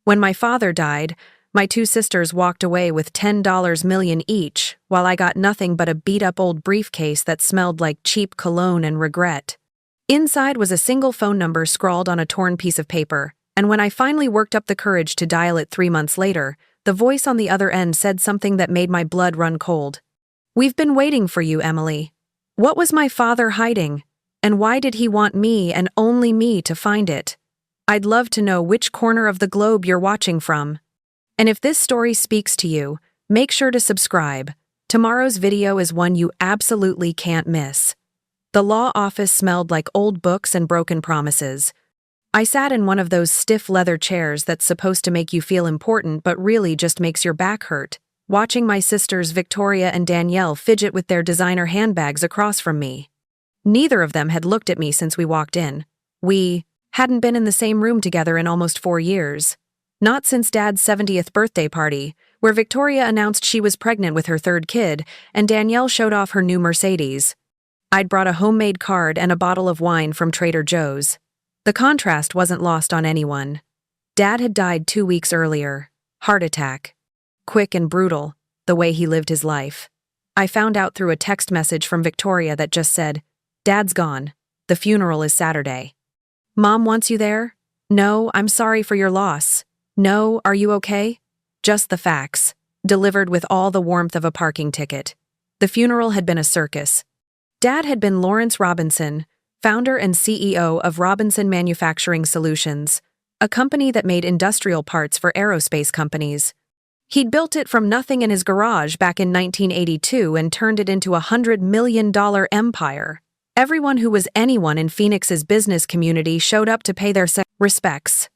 When my father died, my two sisters walked away with $10 million each, while I got nothing but a beat-up old briefcase that smelled like cheap cologne and regret. Inside was a single phone number scrawled on a torn piece of paper, and when I finally worked up the courage to dial it 3 months later, the voice on the other end said something that made my blood run cold. "We've been waiting for you, Emily. What was my father hiding? And why did he want me and only me to find it? I'd love to know which corner of the globe you're watching from. And if this story speaks to you, make sure to subscribe. Tomorrow's video is one you absolutely can't miss." The law office smelled like old books and broken promises. I sat in one of those stiff leather chairs that's supposed to make you feel important but really just makes your back hurt, watching my sisters Victoria and Danielle fidget with their designer handbags across from me. Neither of them had looked at me since we walked in. We hadn't been in the same room together in almost 4 years. Not since Dad's 70th birthday party, where Victoria announced she was pregnant with her third kid and Danielle showed off her new Mercedes. I'd brought a homemade card and a bottle of wine from Trader Joe's. The contrast wasn't lost on anyone. Dad had died 2 weeks earlier. Heart attack. Quick and brutal, the way he lived his life. I found out through a text message from Victoria that just said, "Dad's gone. The funeral is Saturday. Mom wants you there? No, I'm sorry for your loss. No, are you okay?" Just the facts, delivered with all the warmth of a parking ticket. The funeral had been a circus. Dad had been Lawrence Robinson, founder and CEO of Robinson Manufacturing Solutions, a company that made industrial parts for aerospace companies. He'd built it from nothing in his garage back in 1982 and turned it into a $100 million empire. Everyone who was anyone in Phoenix's business community showed up to pay their respects,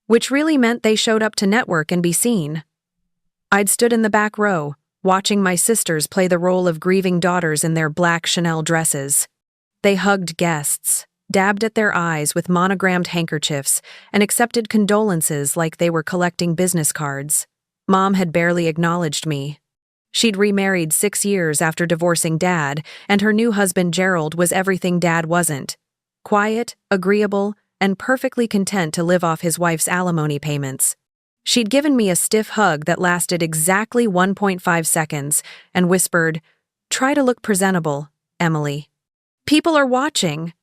which really meant they showed up to network and be seen. I'd stood in the back row, watching my sisters play the role of grieving daughters in their black Chanel dresses. They hugged guests, dabbed at their eyes with monogrammed handkerchiefs, and accepted condolences like they were collecting business cards. Mom had barely acknowledged me. She'd remarried 6 years after divorcing Dad, and her new husband Gerald was everything Dad wasn't. Quiet, agreeable, and perfectly content to live off his wife's alimony payments. She'd given me a stiff hug that lasted exactly 1.5 seconds and whispered, "Try to look presentable, Emily. People are watching."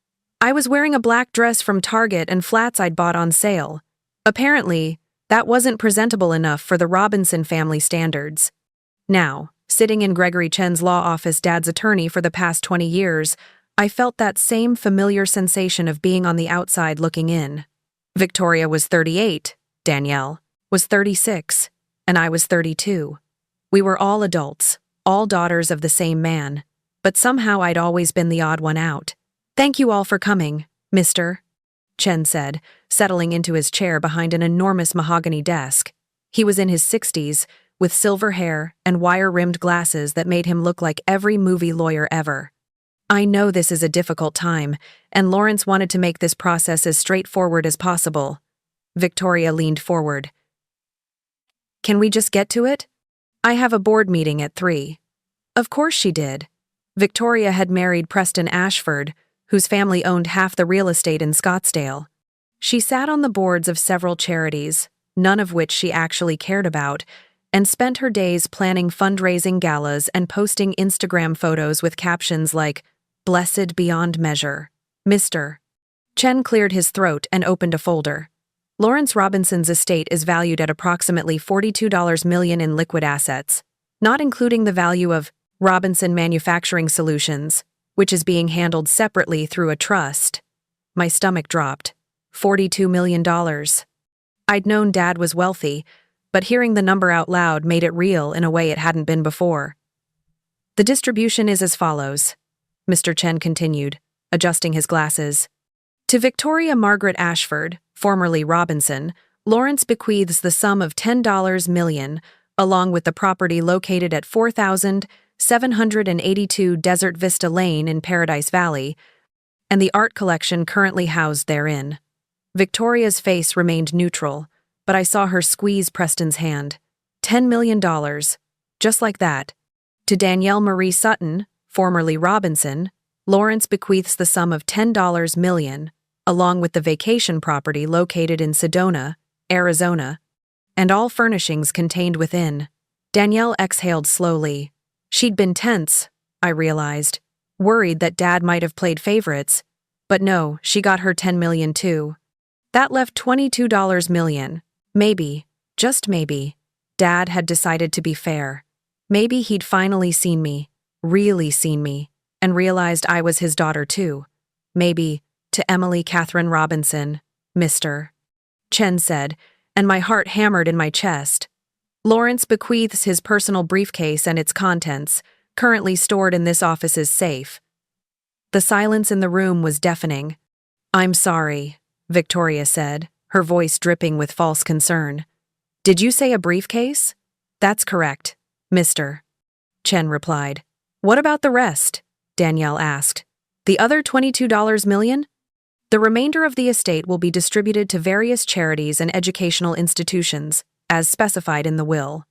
I was wearing a black dress from Target and flats I'd bought on sale. Apparently, that wasn't presentable enough for the Robinson family standards. Now, sitting in Gregory Chen's law office, Dad's attorney for the past 20 years, I felt that same familiar sensation of being on the outside looking in. Victoria was 38, Danielle was 36, and I was 32. We were all adults, all daughters of the same man, but somehow I'd always been the odd one out. "Thank you all for coming, Mr. Chen said, settling into his chair behind an enormous mahogany desk. He was in his 60s, with silver hair and wire-rimmed glasses that made him look like every movie lawyer ever. "I know this is a difficult time, and Lawrence wanted to make this process as straightforward as possible." Victoria leaned forward. "Can we just get to it? I have a board meeting at 3. Of course she did. Victoria had married Preston Ashford, whose family owned half the real estate in Scottsdale. She sat on the boards of several charities, none of which she actually cared about, and spent her days planning fundraising galas and posting Instagram photos with captions like, "Blessed beyond measure, Mr. Chen cleared his throat and opened a folder. Lawrence Robinson's estate is valued at approximately $42 million in liquid assets, not including the value of Robinson Manufacturing Solutions, which is being handled separately through a trust. My stomach dropped. $42 million. I'd known Dad was wealthy, but hearing the number out loud made it real in a way it hadn't been before. "The distribution is as follows," Mr. Chen continued, adjusting his glasses. "To Victoria Margaret Ashford, formerly Robinson, Lawrence bequeaths the sum of $10 million, along with the property located at 4,782 Desert Vista Lane in Paradise Valley, and the art collection currently housed therein." Victoria's face remained neutral, but I saw her squeeze Preston's hand. $10 million, just like that. To Danielle Marie Sutton, formerly Robinson, Lawrence bequeaths the sum of $10 million, along with the vacation property located in Sedona, Arizona. and all furnishings contained within. Danielle exhaled slowly. She'd been tense, I realized, worried that Dad might have played favorites. But no, she got her $10 million too. That left $22 million. Maybe, just maybe, Dad had decided to be fair. Maybe he'd finally seen me, really seen me, and realized I was his daughter too. Maybe, to Emily Catherine Robinson, Mr. Chen said, and my heart hammered in my chest. Lawrence bequeaths his personal briefcase and its contents, currently stored in this office's safe. The silence in the room was deafening. I'm sorry, Victoria said, her voice dripping with false concern. Did you say a briefcase? That's correct, Mr. Chen replied. What about the rest? Danielle asked. The other $22 million? The remainder of the estate will be distributed to various charities and educational institutions, as specified in the will.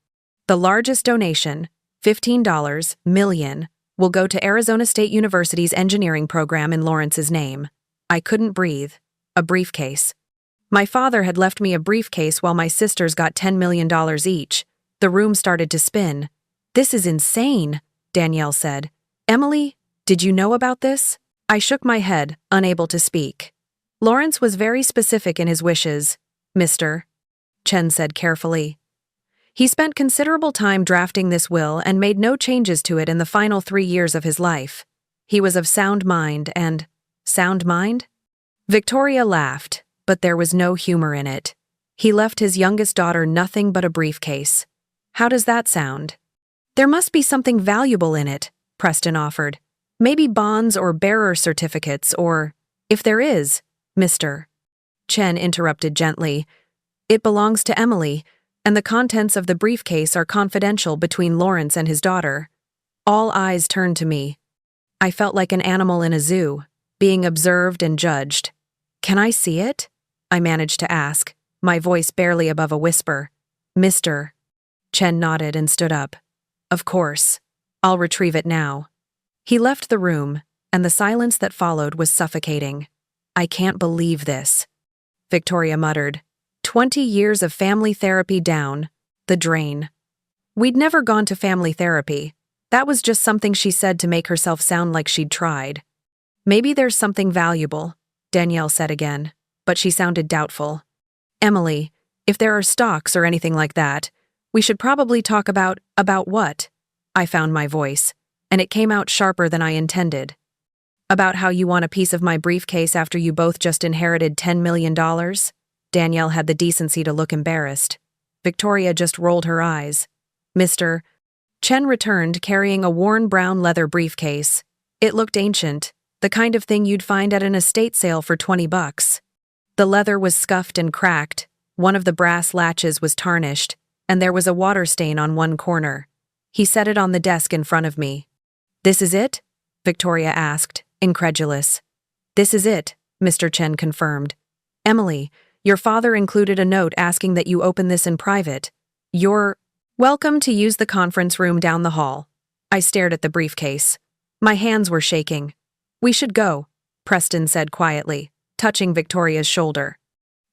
The largest donation, $15 million, will go to Arizona State University's engineering program in Lawrence's name. I couldn't breathe. A briefcase. My father had left me a briefcase while my sisters got $10 million each. The room started to spin. This is insane, Danielle said. Emily, did you know about this? I shook my head, unable to speak. Lawrence was very specific in his wishes, Mr. Chen said carefully. He spent considerable time drafting this will and made no changes to it in the final 3 years of his life. He was of sound mind and… Sound mind? Victoria laughed, but there was no humor in it. He left his youngest daughter nothing but a briefcase. How does that sound? There must be something valuable in it, Preston offered. Maybe bonds or bearer certificates or… If there is, Mr. Chen interrupted gently. It belongs to Emily, and the contents of the briefcase are confidential between Lawrence and his daughter. All eyes turned to me. I felt like an animal in a zoo, being observed and judged. Can I see it? I managed to ask, my voice barely above a whisper. Mr. Chen nodded and stood up. Of course. I'll retrieve it now. He left the room, and the silence that followed was suffocating. I can't believe this, Victoria muttered. 20 years of family therapy down the drain. We'd never gone to family therapy. That was just something she said to make herself sound like she'd tried. Maybe there's something valuable, Danielle said again, but she sounded doubtful. Emily, if there are stocks or anything like that, we should probably talk about what? I found my voice, and it came out sharper than I intended. About how you want a piece of my briefcase after you both just inherited $10 million? Danielle had the decency to look embarrassed. Victoria just rolled her eyes. Mr. Chen returned carrying a worn brown leather briefcase. It looked ancient, the kind of thing you'd find at an estate sale for $20. The leather was scuffed and cracked, one of the brass latches was tarnished, and there was a water stain on one corner. He set it on the desk in front of me. This is it? Victoria asked, incredulous. This is it, Mr. Chen confirmed. Emily, your father included a note asking that you open this in private. You're welcome to use the conference room down the hall. I stared at the briefcase. My hands were shaking. We should go, Preston said quietly, touching Victoria's shoulder.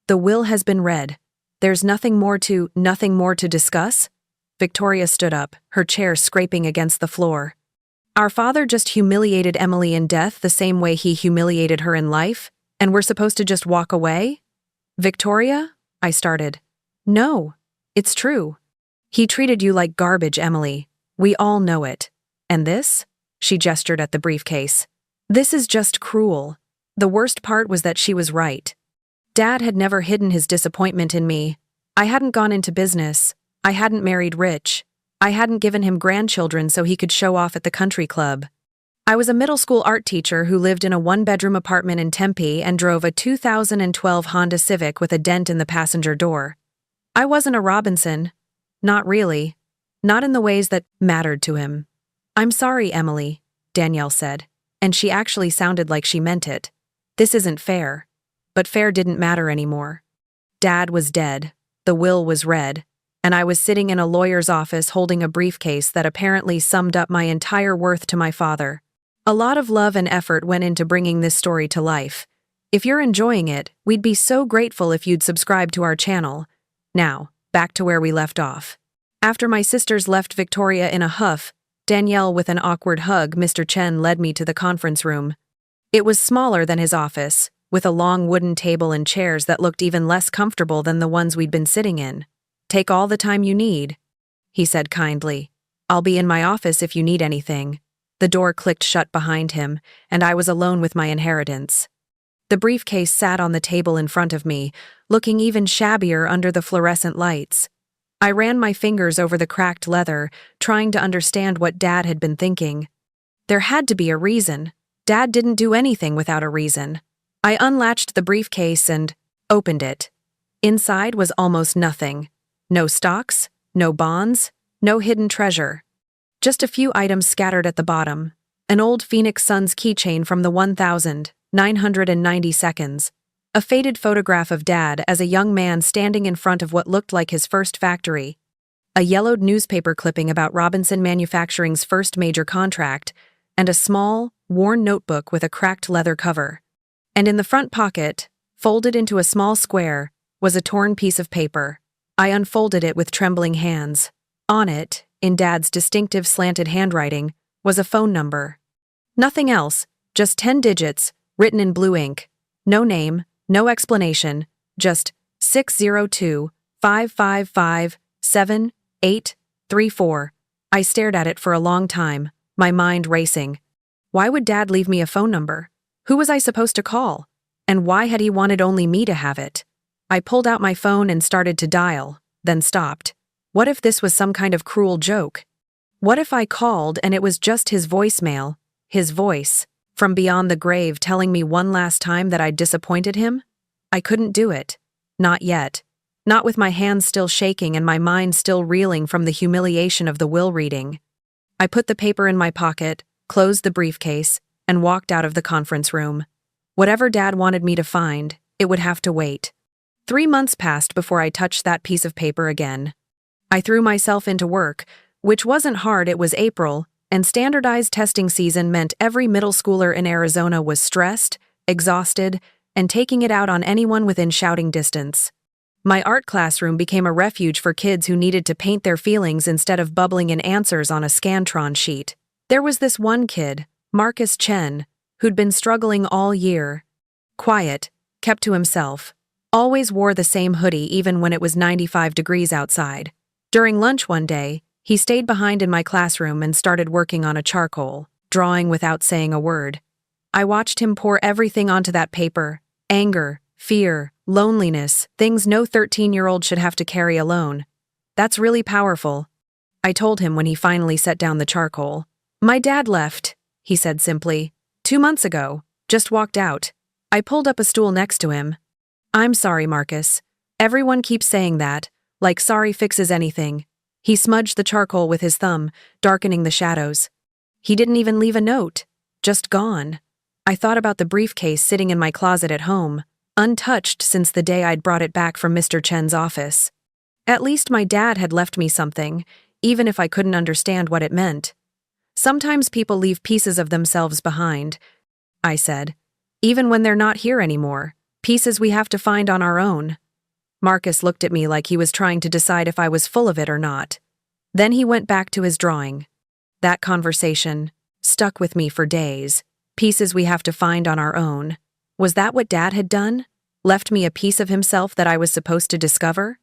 The will has been read. There's nothing more to discuss? Victoria stood up, her chair scraping against the floor. Our father just humiliated Emily in death the same way he humiliated her in life, and we're supposed to just walk away? Victoria? I started. No, it's true. He treated you like garbage, Emily. We all know it. And this? She gestured at the briefcase. This is just cruel. The worst part was that she was right. Dad had never hidden his disappointment in me. I hadn't gone into business. I hadn't married rich. I hadn't given him grandchildren so he could show off at the country club. I was a middle school art teacher who lived in a one-bedroom apartment in Tempe and drove a 2012 Honda Civic with a dent in the passenger door. I wasn't a Robinson. Not really. Not in the ways that mattered to him. I'm sorry, Emily, Danielle said, and she actually sounded like she meant it. This isn't fair. But fair didn't matter anymore. Dad was dead, the will was read, and I was sitting in a lawyer's office holding a briefcase that apparently summed up my entire worth to my father. A lot of love and effort went into bringing this story to life. If you're enjoying it, we'd be so grateful if you'd subscribe to our channel. Now, back to where we left off. After my sisters left Victoria in a huff, Danielle with an awkward hug, Mr. Chen led me to the conference room. It was smaller than his office, with a long wooden table and chairs that looked even less comfortable than the ones we'd been sitting in. "Take all the time you need," he said kindly. "I'll be in my office if you need anything." The door clicked shut behind him, and I was alone with my inheritance. The briefcase sat on the table in front of me, looking even shabbier under the fluorescent lights. I ran my fingers over the cracked leather, trying to understand what Dad had been thinking. There had to be a reason. Dad didn't do anything without a reason. I unlatched the briefcase and opened it. Inside was almost nothing. No stocks, no bonds, no hidden treasure. Just a few items scattered at the bottom. An old Phoenix Suns keychain from the 1990 seconds. A faded photograph of Dad as a young man standing in front of what looked like his first factory. A yellowed newspaper clipping about Robinson Manufacturing's first major contract, and a small, worn notebook with a cracked leather cover. And in the front pocket, folded into a small square, was a torn piece of paper. I unfolded it with trembling hands. On it, in Dad's distinctive slanted handwriting, was a phone number. Nothing else, just 10 digits, written in blue ink. No name, no explanation, just 602-555-7834. I stared at it for a long time, my mind racing. Why would Dad leave me a phone number? Who was I supposed to call? And why had he wanted only me to have it? I pulled out my phone and started to dial, then stopped. What if this was some kind of cruel joke? What if I called and it was just his voicemail, his voice, from beyond the grave telling me one last time that I'd disappointed him? I couldn't do it. Not yet. Not with my hands still shaking and my mind still reeling from the humiliation of the will reading. I put the paper in my pocket, closed the briefcase, and walked out of the conference room. Whatever Dad wanted me to find, it would have to wait. 3 months passed before I touched that piece of paper again. I threw myself into work, which wasn't hard. It was April, and standardized testing season meant every middle schooler in Arizona was stressed, exhausted, and taking it out on anyone within shouting distance. My art classroom became a refuge for kids who needed to paint their feelings instead of bubbling in answers on a Scantron sheet. There was this one kid, Marcus Chen, who'd been struggling all year. Quiet, kept to himself, always wore the same hoodie even when it was 95 degrees outside. During lunch one day, he stayed behind in my classroom and started working on a charcoal, drawing without saying a word. I watched him pour everything onto that paper: anger, fear, loneliness, things no 13-year-old should have to carry alone. That's really powerful, I told him when he finally set down the charcoal. My dad left, he said simply. 2 months ago. Just walked out. I pulled up a stool next to him. I'm sorry, Marcus. Everyone keeps saying that, like sorry fixes anything. He smudged the charcoal with his thumb, darkening the shadows. He didn't even leave a note. Just gone. I thought about the briefcase sitting in my closet at home, untouched since the day I'd brought it back from Mr. Chen's office. At least my dad had left me something, even if I couldn't understand what it meant. Sometimes people leave pieces of themselves behind, I said, even when they're not here anymore, pieces we have to find on our own. Marcus looked at me like he was trying to decide if I was full of it or not. Then he went back to his drawing. That conversation stuck with me for days. Pieces we have to find on our own. Was that what Dad had done? Left me a piece of himself that I was supposed to discover?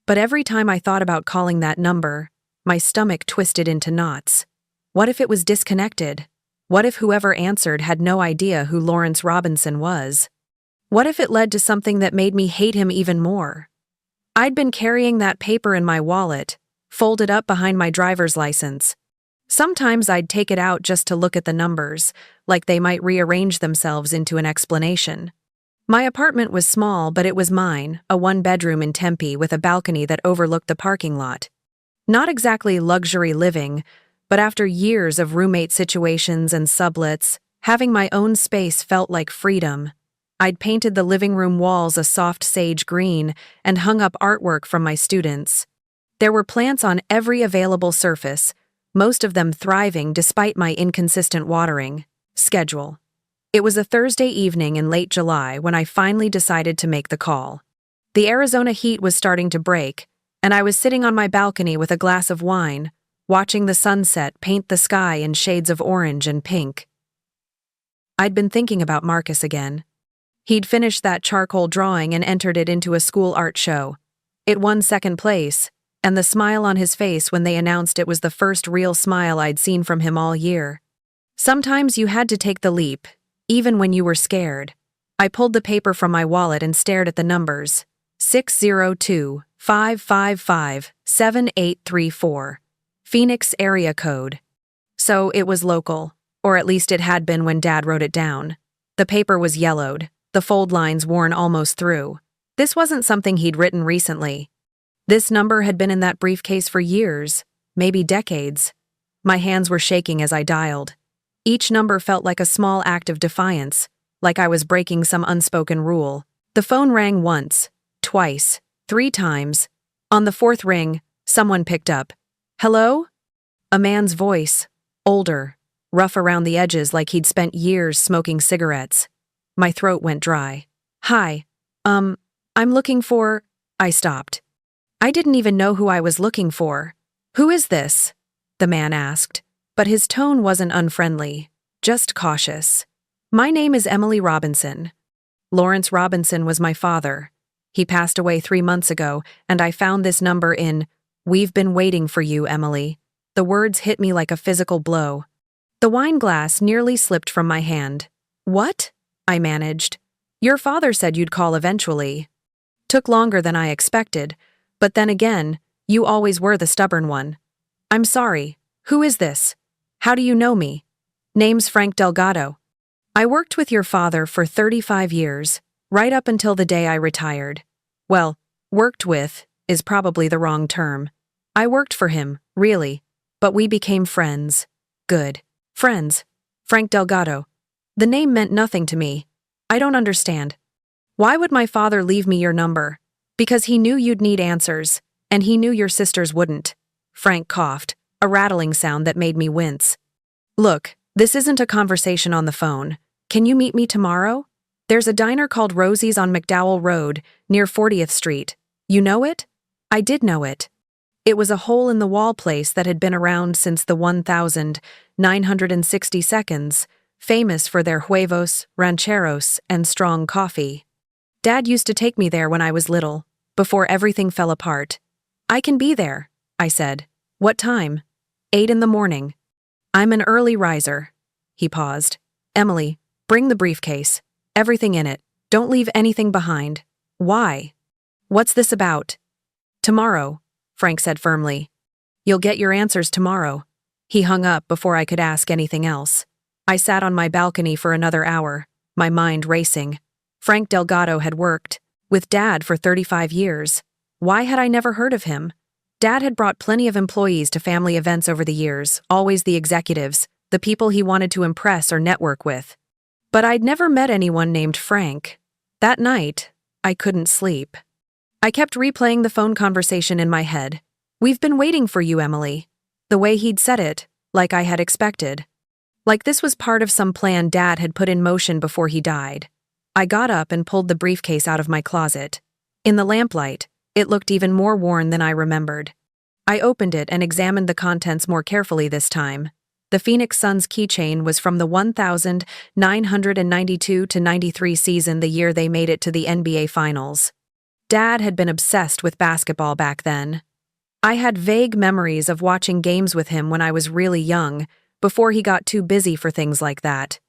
But every time I thought about calling that number, my stomach twisted into knots. What if it was disconnected? What if whoever answered had no idea who Lawrence Robinson was? What if it led to something that made me hate him even more? I'd been carrying that paper in my wallet, folded up behind my driver's license. Sometimes I'd take it out just to look at the numbers, like they might rearrange themselves into an explanation. My apartment was small, but it was mine, a 1-bedroom in Tempe with a balcony that overlooked the parking lot. Not exactly luxury living, but after years of roommate situations and sublets, having my own space felt like freedom. I'd painted the living room walls a soft sage green and hung up artwork from my students. There were plants on every available surface, most of them thriving despite my inconsistent watering schedule. It was a Thursday evening in late July when I finally decided to make the call. The Arizona heat was starting to break, and I was sitting on my balcony with a glass of wine, watching the sunset paint the sky in shades of orange and pink. I'd been thinking about Marcus again. He'd finished that charcoal drawing and entered it into a school art show. It won second place, and the smile on his face when they announced it was the first real smile I'd seen from him all year. Sometimes you had to take the leap, even when you were scared. I pulled the paper from my wallet and stared at the numbers. 602-555-7834. Phoenix area code. So it was local, or at least it had been when Dad wrote it down. The paper was yellowed, the fold lines worn almost through. This wasn't something he'd written recently. This number had been in that briefcase for years, maybe decades. My hands were shaking as I dialed. Each number felt like a small act of defiance, like I was breaking some unspoken rule. The phone rang once, twice, 3 times. On the 4th ring, someone picked up. "Hello?" A man's voice, older, rough around the edges like he'd spent years smoking cigarettes. My throat went dry. "Hi, I'm looking for—" I stopped. I didn't even know who I was looking for. "Who is this?" the man asked, but his tone wasn't unfriendly, just cautious. "My name is Emily Robinson." Lawrence Robinson was my father. He passed away 3 months ago, and I found this number in "We've been waiting for you, Emily." The words hit me like a physical blow. The wine glass nearly slipped from my hand. "What?" I managed. "Your father said you'd call eventually." Took longer than I expected, but then again, you always were the stubborn one. "I'm sorry. Who is this? How do you know me?" "Name's Frank Delgado. I worked with your father for 35 years, right up until the day I retired. Well, worked with is probably the wrong term. I worked for him, really, but we became friends. Good. Friends. Frank Delgado. The name meant nothing to me. I don't understand. Why would my father leave me your number? Because he knew you'd need answers, and he knew your sisters wouldn't." Frank coughed, a rattling sound that made me wince. "Look, this isn't a conversation on the phone. Can you meet me tomorrow? There's a diner called Rosie's on McDowell Road, near 40th Street. You know it?" I did know it. It was a hole-in-the-wall place that had been around since the 1962, famous for their huevos, rancheros, and strong coffee. Dad used to take me there when I was little, before everything fell apart. "I can be there," I said. "What time?" 8 in the morning. "I'm an early riser." He paused. "Emily, bring the briefcase. Everything in it. Don't leave anything behind." "Why?" "What's this about?" "Tomorrow," Frank said firmly. "You'll get your answers tomorrow." He hung up before I could ask anything else. I sat on my balcony for another hour, my mind racing. Frank Delgado had worked with Dad for 35 years. Why had I never heard of him? Dad had brought plenty of employees to family events over the years, always the executives, the people he wanted to impress or network with. But I'd never met anyone named Frank. That night, I couldn't sleep. I kept replaying the phone conversation in my head. "We've been waiting for you, Emily." The way he'd said it, like I had expected. Like this was part of some plan Dad had put in motion before he died. I got up and pulled the briefcase out of my closet. In the lamplight, it looked even more worn than I remembered. I opened it and examined the contents more carefully this time. The Phoenix Suns keychain was from the 1992-93 season, the year they made it to the NBA Finals. Dad had been obsessed with basketball back then. I had vague memories of watching games with him when I was really young, before he got too busy for things like that.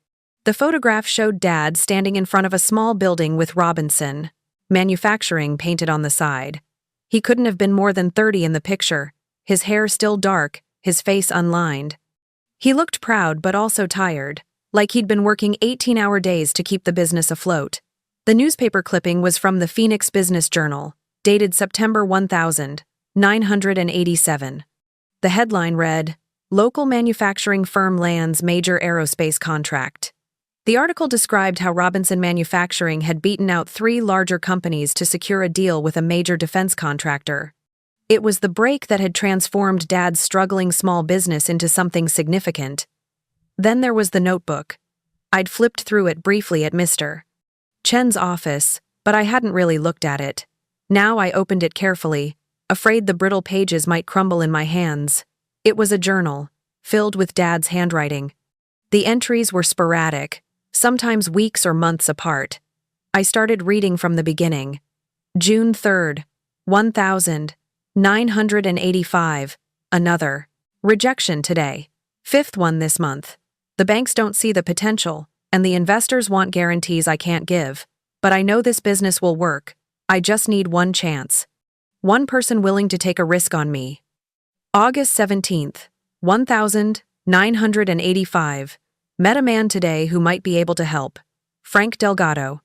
The photograph showed Dad standing in front of a small building with Robinson Manufacturing painted on the side. He couldn't have been more than 30 in the picture, his hair still dark, his face unlined. He looked proud but also tired, like he'd been working 18-hour days to keep the business afloat. The newspaper clipping was from the Phoenix Business Journal, dated September 1987. The headline read, "Local manufacturing firm lands major aerospace contract." The article described how Robinson Manufacturing had beaten out 3 larger companies to secure a deal with a major defense contractor. It was the break that had transformed Dad's struggling small business into something significant. Then there was the notebook. I'd flipped through it briefly at Mr. Chen's office, but I hadn't really looked at it. Now I opened it carefully, afraid the brittle pages might crumble in my hands. It was a journal, filled with Dad's handwriting. The entries were sporadic, sometimes weeks or months apart. I started reading from the beginning. June 3rd, 1,985. Another. Rejection today. 5th one this month. The banks don't see the potential, and the investors want guarantees I can't give. But I know this business will work. I just need one chance. One person willing to take a risk on me. August 17th, 1,985. Met a man today who might be able to help. Frank Delgado.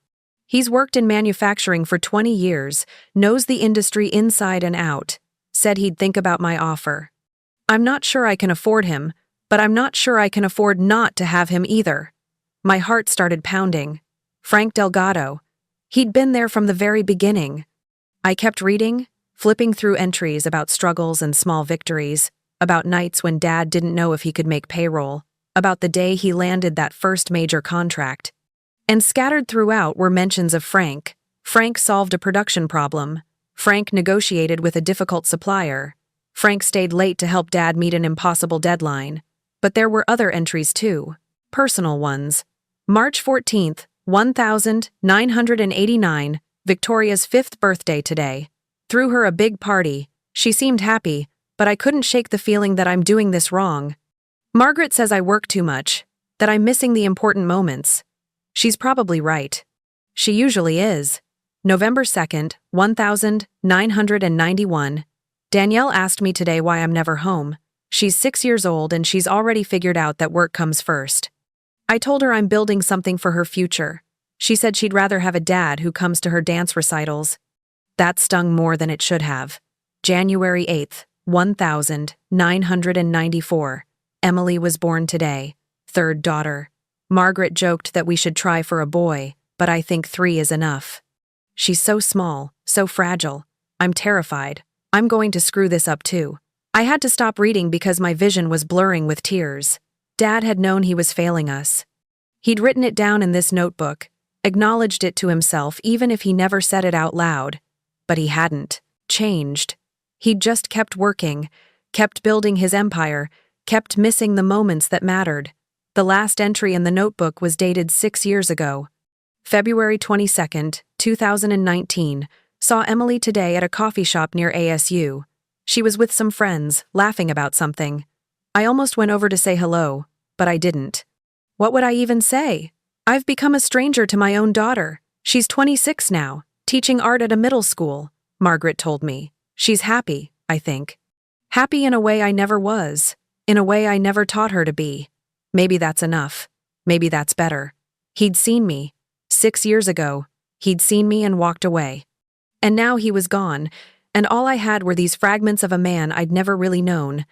He's worked in manufacturing for 20 years, knows the industry inside and out. Said he'd think about my offer. I'm not sure I can afford him, but I'm not sure I can afford not to have him either. My heart started pounding. Frank Delgado. He'd been there from the very beginning. I kept reading, flipping through entries about struggles and small victories, about nights when Dad didn't know if he could make payroll, about the day he landed that first major contract. And scattered throughout were mentions of Frank. Frank solved a production problem. Frank negotiated with a difficult supplier. Frank stayed late to help Dad meet an impossible deadline. But there were other entries too. Personal ones. March 14th, 1,989, Victoria's 5th birthday today. Threw her a big party. She seemed happy, but I couldn't shake the feeling that I'm doing this wrong. Margaret says I work too much, that I'm missing the important moments. She's probably right. She usually is. November 2nd, 1,991. Danielle asked me today why I'm never home. She's 6 years old and she's already figured out that work comes first. I told her I'm building something for her future. She said she'd rather have a dad who comes to her dance recitals. That stung more than it should have. January 8th, 1,994. Emily was born today. 3rd daughter. Margaret joked that we should try for a boy, but I think 3 is enough. She's so small, so fragile. I'm terrified. I'm going to screw this up too. I had to stop reading because my vision was blurring with tears. Dad had known he was failing us. He'd written it down in this notebook, acknowledged it to himself even if he never said it out loud. But he hadn't changed. He'd just kept working, kept building his empire, kept missing the moments that mattered. The last entry in the notebook was dated 6 years ago. February 22nd, 2019. Saw Emily today at a coffee shop near ASU. She was with some friends, laughing about something. I almost went over to say hello, but I didn't. What would I even say? I've become a stranger to my own daughter. She's 26 now, teaching art at a middle school, Margaret told me. She's happy, I think. Happy in a way I never was, in a way I never taught her to be. Maybe that's enough. Maybe that's better. He'd seen me. 6 years ago, he'd seen me and walked away. And now he was gone, and all I had were these fragments of a man I'd never really known.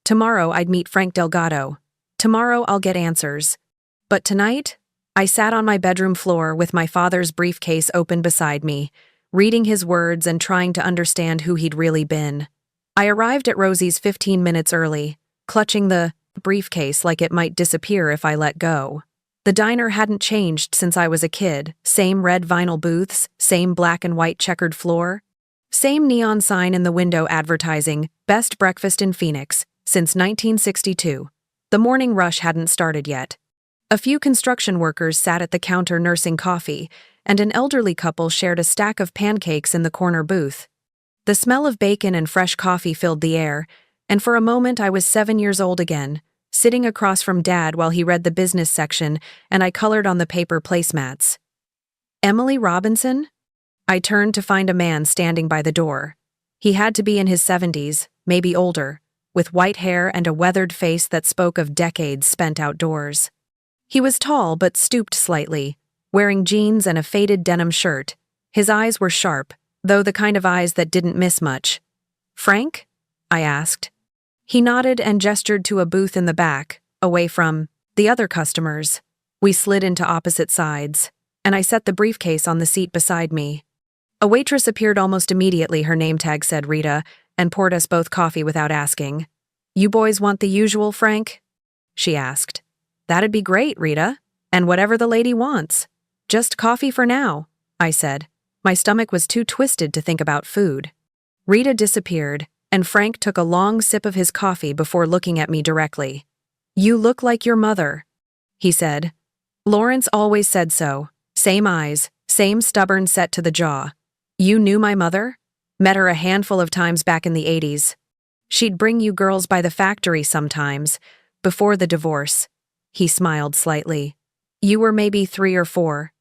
Tomorrow I'd meet Frank Delgado. Tomorrow I'll get answers. But tonight, I sat on my bedroom floor with my father's briefcase open beside me, reading his words and trying to understand who he'd really been. I arrived at Rosie's 15 minutes early, clutching the briefcase like it might disappear if I let go. The diner hadn't changed since I was a kid. Same red vinyl booths, same black and white checkered floor. Same neon sign in the window advertising, Best Breakfast in Phoenix, since 1962. The morning rush hadn't started yet. A few construction workers sat at the counter nursing coffee, and an elderly couple shared a stack of pancakes in the corner booth. The smell of bacon and fresh coffee filled the air, and for a moment I was 7 years old again, sitting across from Dad while he read the business section and I colored on the paper placemats. Emily Robinson? I turned to find a man standing by the door. He had to be in his 70s, maybe older, with white hair and a weathered face that spoke of decades spent outdoors. He was tall but stooped slightly, wearing jeans and a faded denim shirt. His eyes were sharp, though the kind of eyes that didn't miss much. "Frank?" I asked. He nodded and gestured to a booth in the back, away from the other customers. We slid into opposite sides, and I set the briefcase on the seat beside me. A waitress appeared almost immediately, her name tag said Rita, and poured us both coffee without asking. "You boys want the usual, Frank?" she asked. "That'd be great, Rita, and whatever the lady wants. Just coffee for now," I said. My stomach was too twisted to think about food. Rita disappeared, and Frank took a long sip of his coffee before looking at me directly. "You look like your mother," he said. "Lawrence always said so. Same eyes, same stubborn set to the jaw. You knew my mother? Met her a handful of times back in the 80s. She'd bring you girls by the factory sometimes, before the divorce." He smiled slightly. "You were maybe 3 or 4.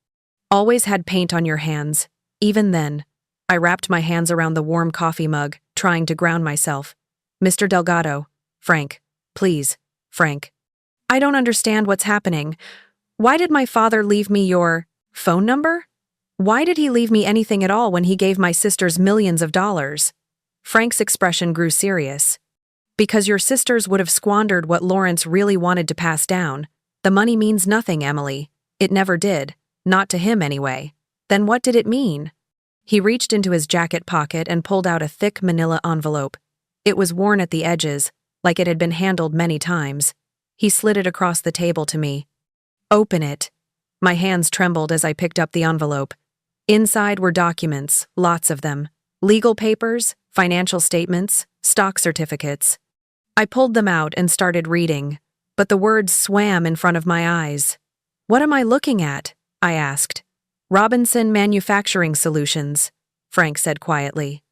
Always had paint on your hands. Even then." I wrapped my hands around the warm coffee mug, trying to ground myself. "Mr. Delgado." "Frank. Please, Frank. I don't understand what's happening. Why did my father leave me your phone number? Why did he leave me anything at all when he gave my sisters millions of dollars?" Frank's expression grew serious. "Because your sisters would have squandered what Lawrence really wanted to pass down. The money means nothing, Emily. It never did. Not to him, anyway. Then what did it mean?" He reached into his jacket pocket and pulled out a thick manila envelope. It was worn at the edges, like it had been handled many times. He slid it across the table to me. "Open it." My hands trembled as I picked up the envelope. Inside were documents, lots of them. Legal papers, financial statements, stock certificates. I pulled them out and started reading, but the words swam in front of my eyes. "What am I looking at?" I asked. "Robinson Manufacturing Solutions," Frank said quietly.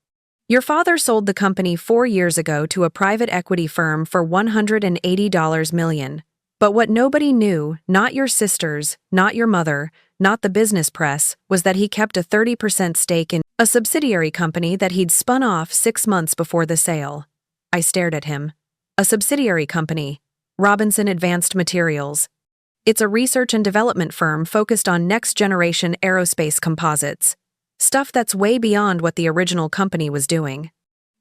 "Your father sold the company 4 years ago to a private equity firm for $180 million. But what nobody knew, not your sisters, not your mother, not the business press, was that he kept a 30% stake in a subsidiary company that he'd spun off 6 months before the sale." I stared at him. "A subsidiary company, Robinson Advanced Materials. It's a research and development firm focused on next-generation aerospace composites. Stuff that's way beyond what the original company was doing.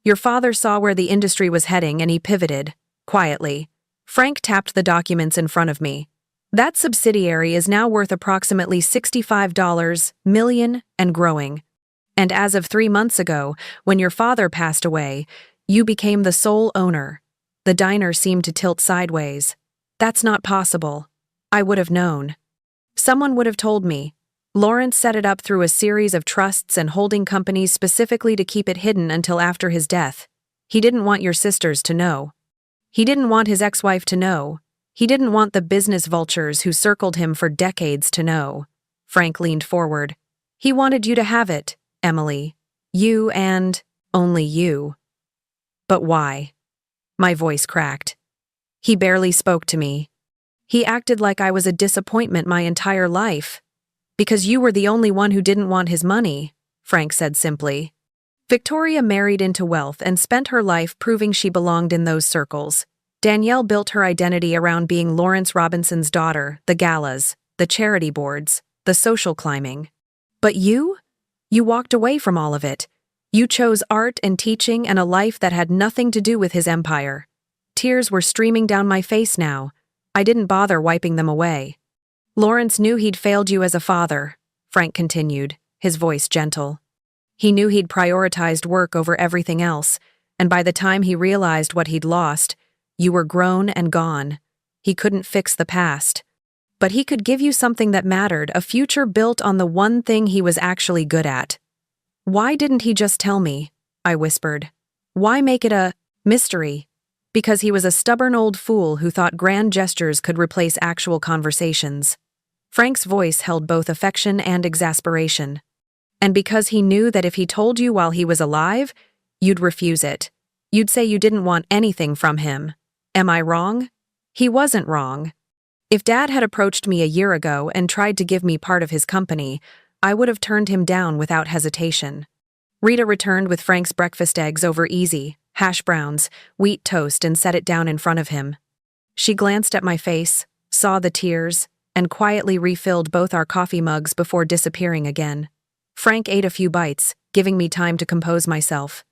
Your father saw where the industry was heading and he pivoted, quietly." Frank tapped the documents in front of me. "That subsidiary is now worth approximately $65 million and growing. And as of 3 months ago, when your father passed away, you became the sole owner." The diner seemed to tilt sideways. "That's not possible. I would have known. Someone would have told me. Lawrence set it up through a series of trusts and holding companies specifically to keep it hidden until after his death. He didn't want your sisters to know. He didn't want his ex-wife to know. He didn't want the business vultures who circled him for decades to know." Frank leaned forward. "He wanted you to have it, Emily. You and only you." "But why?" My voice cracked. "He barely spoke to me. He acted like I was a disappointment my entire life. Because you were the only one who didn't want his money," Frank said simply. "Victoria married into wealth and spent her life proving she belonged in those circles. Danielle built her identity around being Lawrence Robinson's daughter, the galas, the charity boards, the social climbing. But you? You walked away from all of it. You chose art and teaching and a life that had nothing to do with his empire." Tears were streaming down my face now. I didn't bother wiping them away. "Lawrence knew he'd failed you as a father," Frank continued, his voice gentle. "He knew he'd prioritized work over everything else, and by the time he realized what he'd lost, you were grown and gone. He couldn't fix the past. But he could give you something that mattered, a future built on the one thing he was actually good at." "Why didn't he just tell me?" I whispered. "Why make it a mystery?" "Because he was a stubborn old fool who thought grand gestures could replace actual conversations." Frank's voice held both affection and exasperation. "And because he knew that if he told you while he was alive, you'd refuse it. You'd say you didn't want anything from him. Am I wrong?" He wasn't wrong. If Dad had approached me a year ago and tried to give me part of his company, I would have turned him down without hesitation. Rita returned with Frank's breakfast eggs over easy, hash browns, wheat toast, and set it down in front of him. She glanced at my face, saw the tears, and quietly refilled both our coffee mugs before disappearing again. Frank ate a few bites, giving me time to compose myself.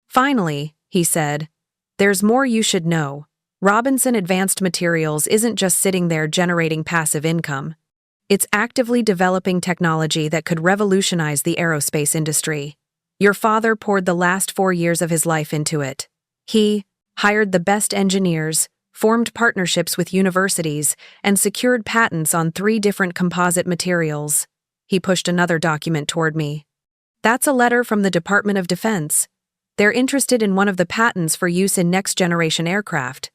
"Finally," he said, "there's more you should know. Robinson Advanced Materials isn't just sitting there generating passive income. It's actively developing technology that could revolutionize the aerospace industry. Your father poured the last 4 years of his life into it. He hired the best engineers, formed partnerships with universities, and secured patents on 3 different composite materials." He pushed another document toward me. "That's a letter from the Department of Defense. They're interested in one of the patents for use in next-generation aircraft.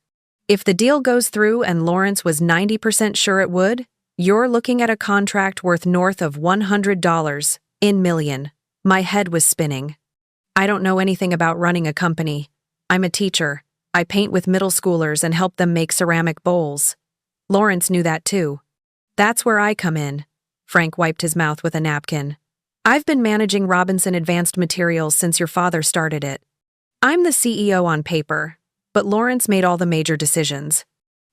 If the deal goes through and Lawrence was 90% sure it would, you're looking at a contract worth north of $100 in million. My head was spinning. I don't know anything about running a company. I'm a teacher. I paint with middle schoolers and help them make ceramic bowls. Lawrence knew that too. That's where I come in. Frank wiped his mouth with a napkin. I've been managing Robinson Advanced Materials since your father started it. I'm the CEO on paper, but Lawrence made all the major decisions.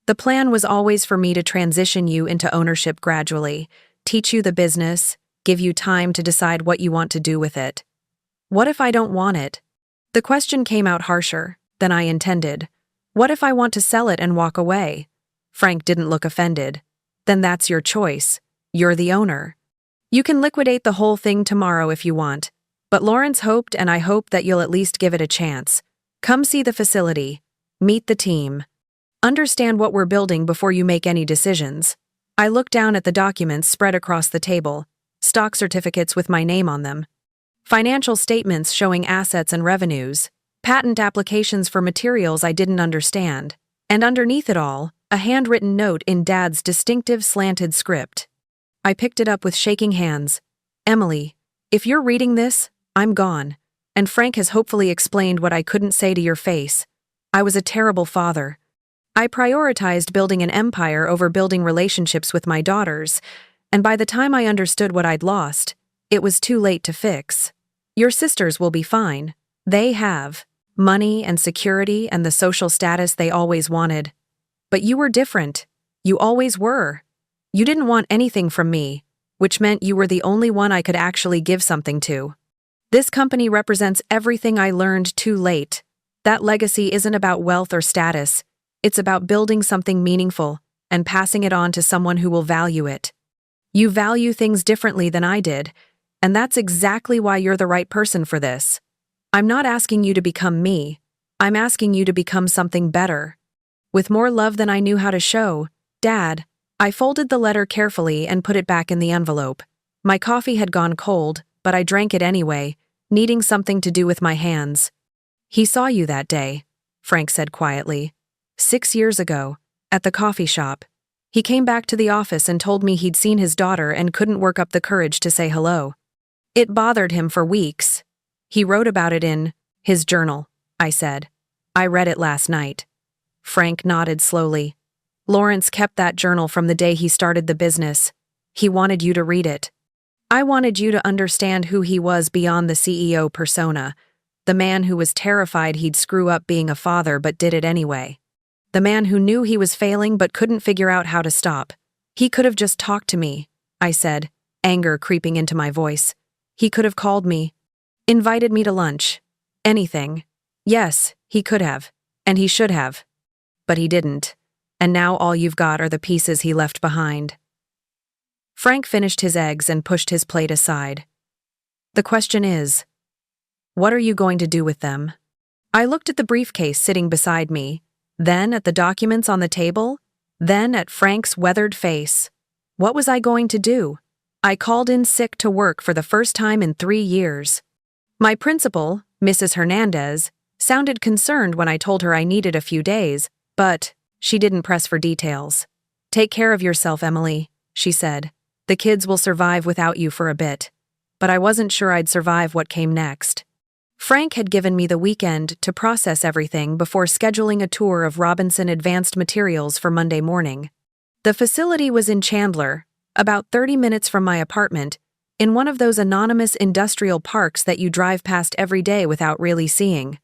The plan was always for me to transition you into ownership gradually, teach you the business, give you time to decide what you want to do with it. What if I don't want it? The question came out harsher than I intended. What if I want to sell it and walk away? Frank didn't look offended. Then that's your choice. You're the owner. You can liquidate the whole thing tomorrow if you want. But Lawrence hoped, and I hope that you'll at least give it a chance. Come see the facility. Meet the team. Understand what we're building before you make any decisions. I looked down at the documents spread across the table, stock certificates with my name on them, financial statements showing assets and revenues, patent applications for materials I didn't understand, and underneath it all, a handwritten note in Dad's distinctive slanted script. I picked it up with shaking hands. Emily, if you're reading this, I'm gone, and Frank has hopefully explained what I couldn't say to your face. I was a terrible father. I prioritized building an empire over building relationships with my daughters, and by the time I understood what I'd lost, it was too late to fix. Your sisters will be fine. They have money and security and the social status they always wanted. But you were different. You always were. You didn't want anything from me, which meant you were the only one I could actually give something to. This company represents everything I learned too late. That legacy isn't about wealth or status. It's about building something meaningful and passing it on to someone who will value it. You value things differently than I did, and that's exactly why you're the right person for this. I'm not asking you to become me. I'm asking you to become something better. With more love than I knew how to show, Dad. I folded the letter carefully and put it back in the envelope. My coffee had gone cold, but I drank it anyway, needing something to do with my hands. He saw you that day, Frank said quietly. 6 years ago, at the coffee shop. He came back to the office and told me he'd seen his daughter and couldn't work up the courage to say hello. It bothered him for weeks. He wrote about it in his journal, I said. I read it last night. Frank nodded slowly. Lawrence kept that journal from the day he started the business. He wanted you to read it. I wanted you to understand who he was beyond the CEO persona, the man who was terrified he'd screw up being a father but did it anyway. The man who knew he was failing but couldn't figure out how to stop. He could have just talked to me, I said, anger creeping into my voice. He could have called me, invited me to lunch, anything. Yes, he could have, and he should have. But he didn't. And now all you've got are the pieces he left behind. Frank finished his eggs and pushed his plate aside. The question is, what are you going to do with them? I looked at the briefcase sitting beside me, then at the documents on the table, then at Frank's weathered face. What was I going to do? I called in sick to work for the first time in 3 years. My principal, Mrs. Hernandez, sounded concerned when I told her I needed a few days, but she didn't press for details. Take care of yourself, Emily, she said. The kids will survive without you for a bit. But I wasn't sure I'd survive what came next. Frank had given me the weekend to process everything before scheduling a tour of Robinson Advanced Materials for Monday morning. The facility was in Chandler, about 30 minutes from my apartment, in one of those anonymous industrial parks that you drive past every day without really seeing.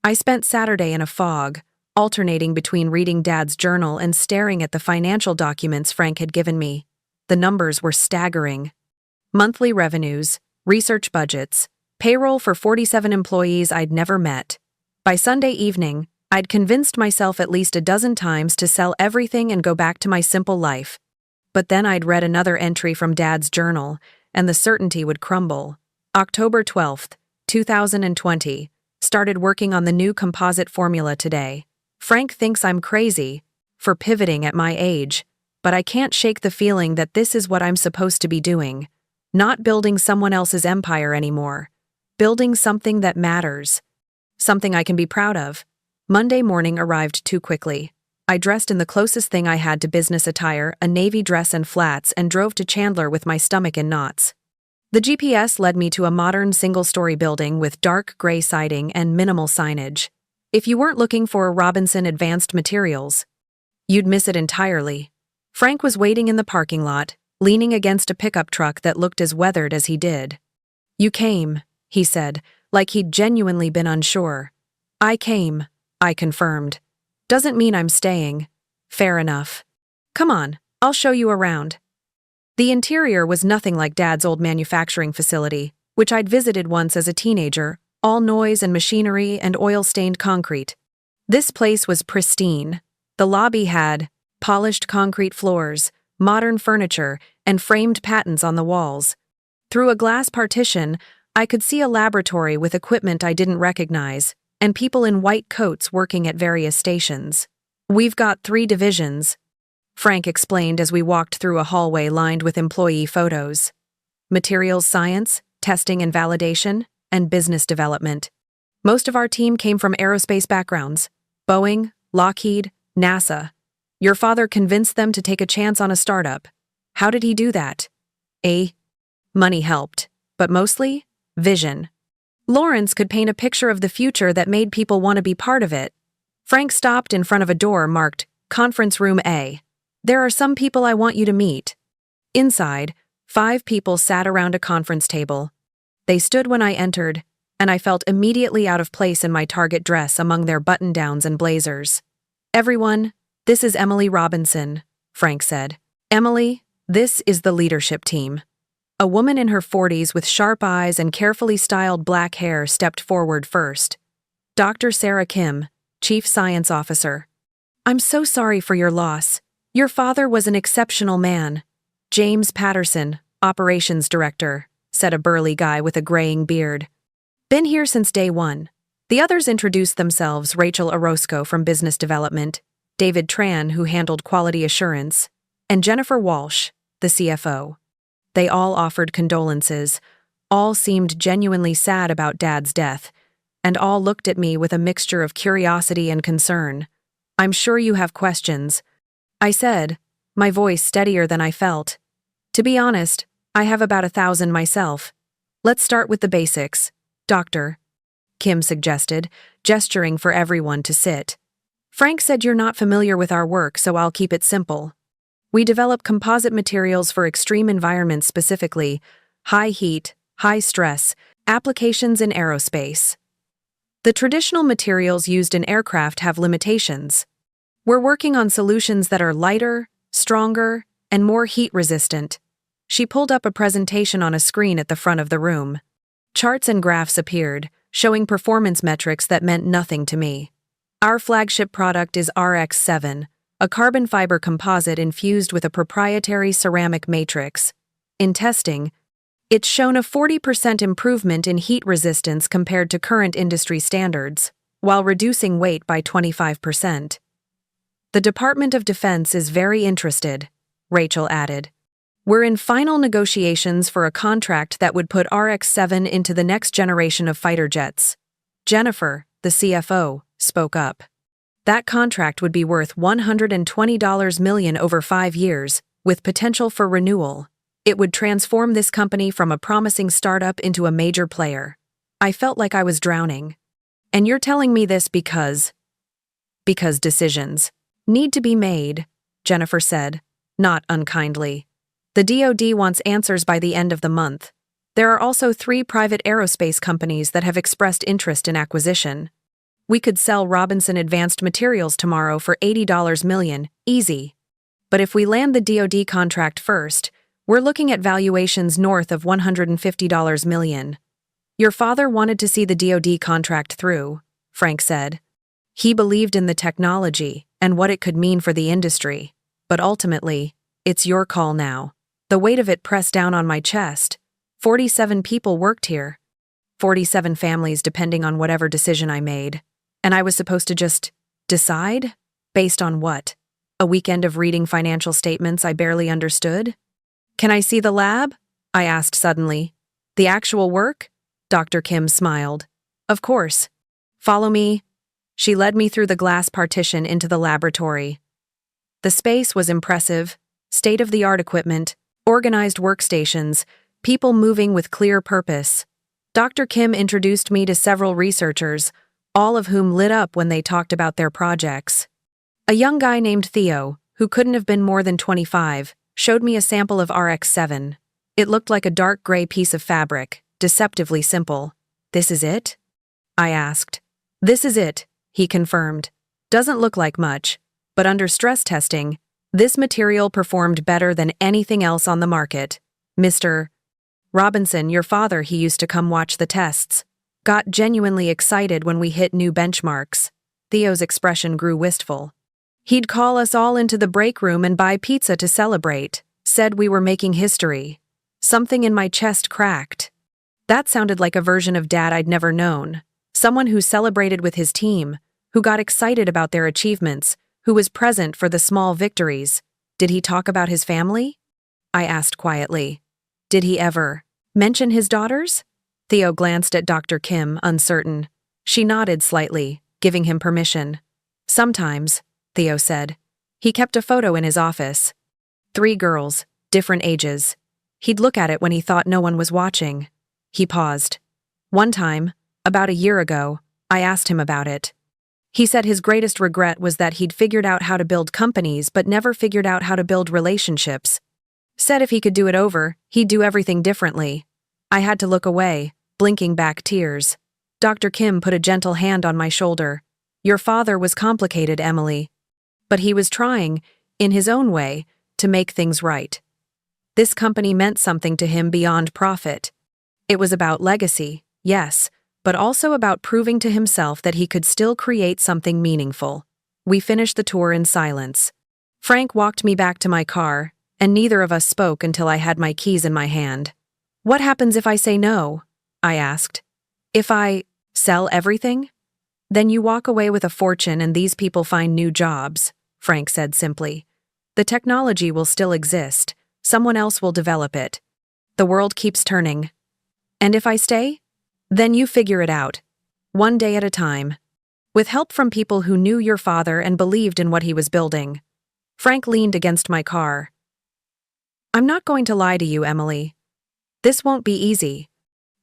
I spent Saturday in a fog, alternating between reading Dad's journal and staring at the financial documents Frank had given me. The numbers were staggering. Monthly revenues, research budgets, payroll for 47 employees I'd never met. By Sunday evening, I'd convinced myself at least a dozen times to sell everything and go back to my simple life. But then I'd read another entry from Dad's journal, and the certainty would crumble. October 12th, 2020. Started working on the new composite formula today. Frank thinks I'm crazy for pivoting at my age, but I can't shake the feeling that this is what I'm supposed to be doing. Not building someone else's empire anymore. Building something that matters. something I can be proud of. Monday morning arrived too quickly. I dressed in the closest thing I had to business attire, a navy dress and flats, and drove to Chandler with my stomach in knots. The GPS led me to a modern single-story building with dark gray siding and minimal signage. If you weren't looking for Robinson Advanced Materials, you'd miss it entirely. Frank was waiting in the parking lot, leaning against a pickup truck that looked as weathered as he did. "You came," he said, like he'd genuinely been unsure. "I came," I confirmed. "Doesn't mean I'm staying." "Fair enough. Come on, I'll show you around." The interior was nothing like Dad's old manufacturing facility, which I'd visited once as a teenager, all noise and machinery and oil-stained concrete. This place was pristine. The lobby had polished concrete floors, modern furniture, and framed patents on the walls. Through a glass partition, I could see a laboratory with equipment I didn't recognize, and people in white coats working at various stations. "We've got 3 divisions," Frank explained as we walked through a hallway lined with employee photos. Materials science, testing and validation, and business development. Most of our team came from aerospace backgrounds: Boeing, Lockheed, NASA. Your father convinced them to take a chance on a startup. How did he do that? Money helped, but mostly, vision. Lawrence could paint a picture of the future that made people want to be part of it. Frank stopped in front of a door marked Conference Room A. "There are some people I want you to meet." Inside, 5 people sat around a conference table. They stood when I entered, and I felt immediately out of place in my target dress among their button-downs and blazers. "Everyone, this is Emily Robinson," Frank said. "Emily, this is the leadership team." A woman in her 40s with sharp eyes and carefully styled black hair stepped forward first. "Dr. Sarah Kim, Chief Science Officer." "I'm so sorry for your loss. Your father was an exceptional man." "James Patterson, Operations Director," said a burly guy with a graying beard. "Been here since day one." The others introduced themselves: Rachel Orozco from Business Development, David Tran, who handled quality assurance, and Jennifer Walsh, the CFO. They all offered condolences, all seemed genuinely sad about Dad's death, and all looked at me with a mixture of curiosity and concern. "I'm sure you have questions," I said, my voice steadier than I felt. "To be honest, I have about 1,000 myself. Let's start with the basics, Doctor," Kim suggested, gesturing for everyone to sit. "Frank said you're not familiar with our work, so I'll keep it simple. We develop composite materials for extreme environments, specifically high heat, high stress, applications in aerospace. The traditional materials used in aircraft have limitations. We're working on solutions that are lighter, stronger, and more heat-resistant." She pulled up a presentation on a screen at the front of the room. Charts and graphs appeared, showing performance metrics that meant nothing to me. "Our flagship product is RX-7, a carbon fiber composite infused with a proprietary ceramic matrix. In testing, it's shown a 40% improvement in heat resistance compared to current industry standards, while reducing weight by 25%. The Department of Defense is very interested," Rachel added. "We're in final negotiations for a contract that would put RX-7 into the next generation of fighter jets." Jennifer, the CFO, spoke up. "That contract would be worth $120 million over 5 years, with potential for renewal. It would transform this company from a promising startup into a major player." I felt like I was drowning. "And you're telling me this because decisions need to be made," Jennifer said, not unkindly. "The DoD wants answers by the end of the month. There are also 3 private aerospace companies that have expressed interest in acquisition. We could sell Robinson Advanced Materials tomorrow for $80 million, easy. But if we land the DoD contract first, we're looking at valuations north of $150 million. Your father wanted to see the DoD contract through," Frank said. "He believed in the technology and what it could mean for the industry. But ultimately, it's your call now." The weight of it pressed down on my chest. 47 people worked here. 47 families depending on whatever decision I made. And I was supposed to just decide? Based on what? A weekend of reading financial statements I barely understood? "Can I see the lab?" I asked suddenly. "The actual work?" Dr. Kim smiled. "Of course." Follow me. She led me through the glass partition into the laboratory. The space was impressive, state-of-the-art equipment, organized workstations, people moving with clear purpose. Dr. Kim introduced me to several researchers, all of whom lit up when they talked about their projects. A young guy named Theo, who couldn't have been more than 25, showed me a sample of RX-7. It looked like a dark gray piece of fabric, deceptively simple. "This is it?" I asked. "This is it," he confirmed. "Doesn't look like much, but under stress testing, this material performed better than anything else on the market. Mr. Robinson, your father, he used to come watch the tests, got genuinely excited when we hit new benchmarks." Theo's expression grew wistful. "He'd call us all into the break room and buy pizza to celebrate, said we were making history." Something in my chest cracked. That sounded like a version of Dad I'd never known. Someone who celebrated with his team, who got excited about their achievements, who was present for the small victories. Did he talk about his family? I asked quietly. Did he ever mention his daughters? Theo glanced at Dr. Kim, uncertain. She nodded slightly, giving him permission. "Sometimes," Theo said. He kept a photo in his office. 3 girls, different ages. He'd look at it when he thought no one was watching. He paused. One time, about a year ago, I asked him about it. He said his greatest regret was that he'd figured out how to build companies but never figured out how to build relationships. Said if he could do it over, he'd do everything differently. I had to look away, blinking back tears. Dr. Kim put a gentle hand on my shoulder. "Your father was complicated, Emily. But he was trying, in his own way, to make things right. This company meant something to him beyond profit. It was about legacy, yes, but also about proving to himself that he could still create something meaningful." We finished the tour in silence. Frank walked me back to my car, and neither of us spoke until I had my keys in my hand. "What happens if I say no?" I asked. "If I sell everything?" "Then you walk away with a fortune and these people find new jobs," Frank said simply. "The technology will still exist. Someone else will develop it. The world keeps turning. And if I stay? Then you figure it out. One day at a time. With help from people who knew your father and believed in what he was building." Frank leaned against my car. "I'm not going to lie to you, Emily. This won't be easy.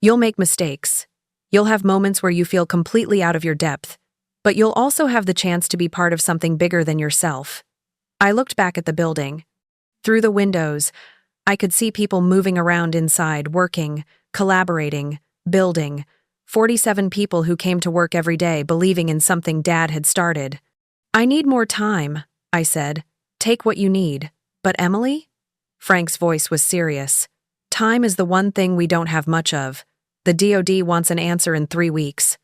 You'll make mistakes. You'll have moments where you feel completely out of your depth, but you'll also have the chance to be part of something bigger than yourself." I looked back at the building. Through the windows, I could see people moving around inside, working, collaborating, building. 47 people who came to work every day believing in something Dad had started. "I need more time," I said. "Take what you need. But Emily?" Frank's voice was serious. "Time is the one thing we don't have much of. The DoD wants an answer in 3 weeks.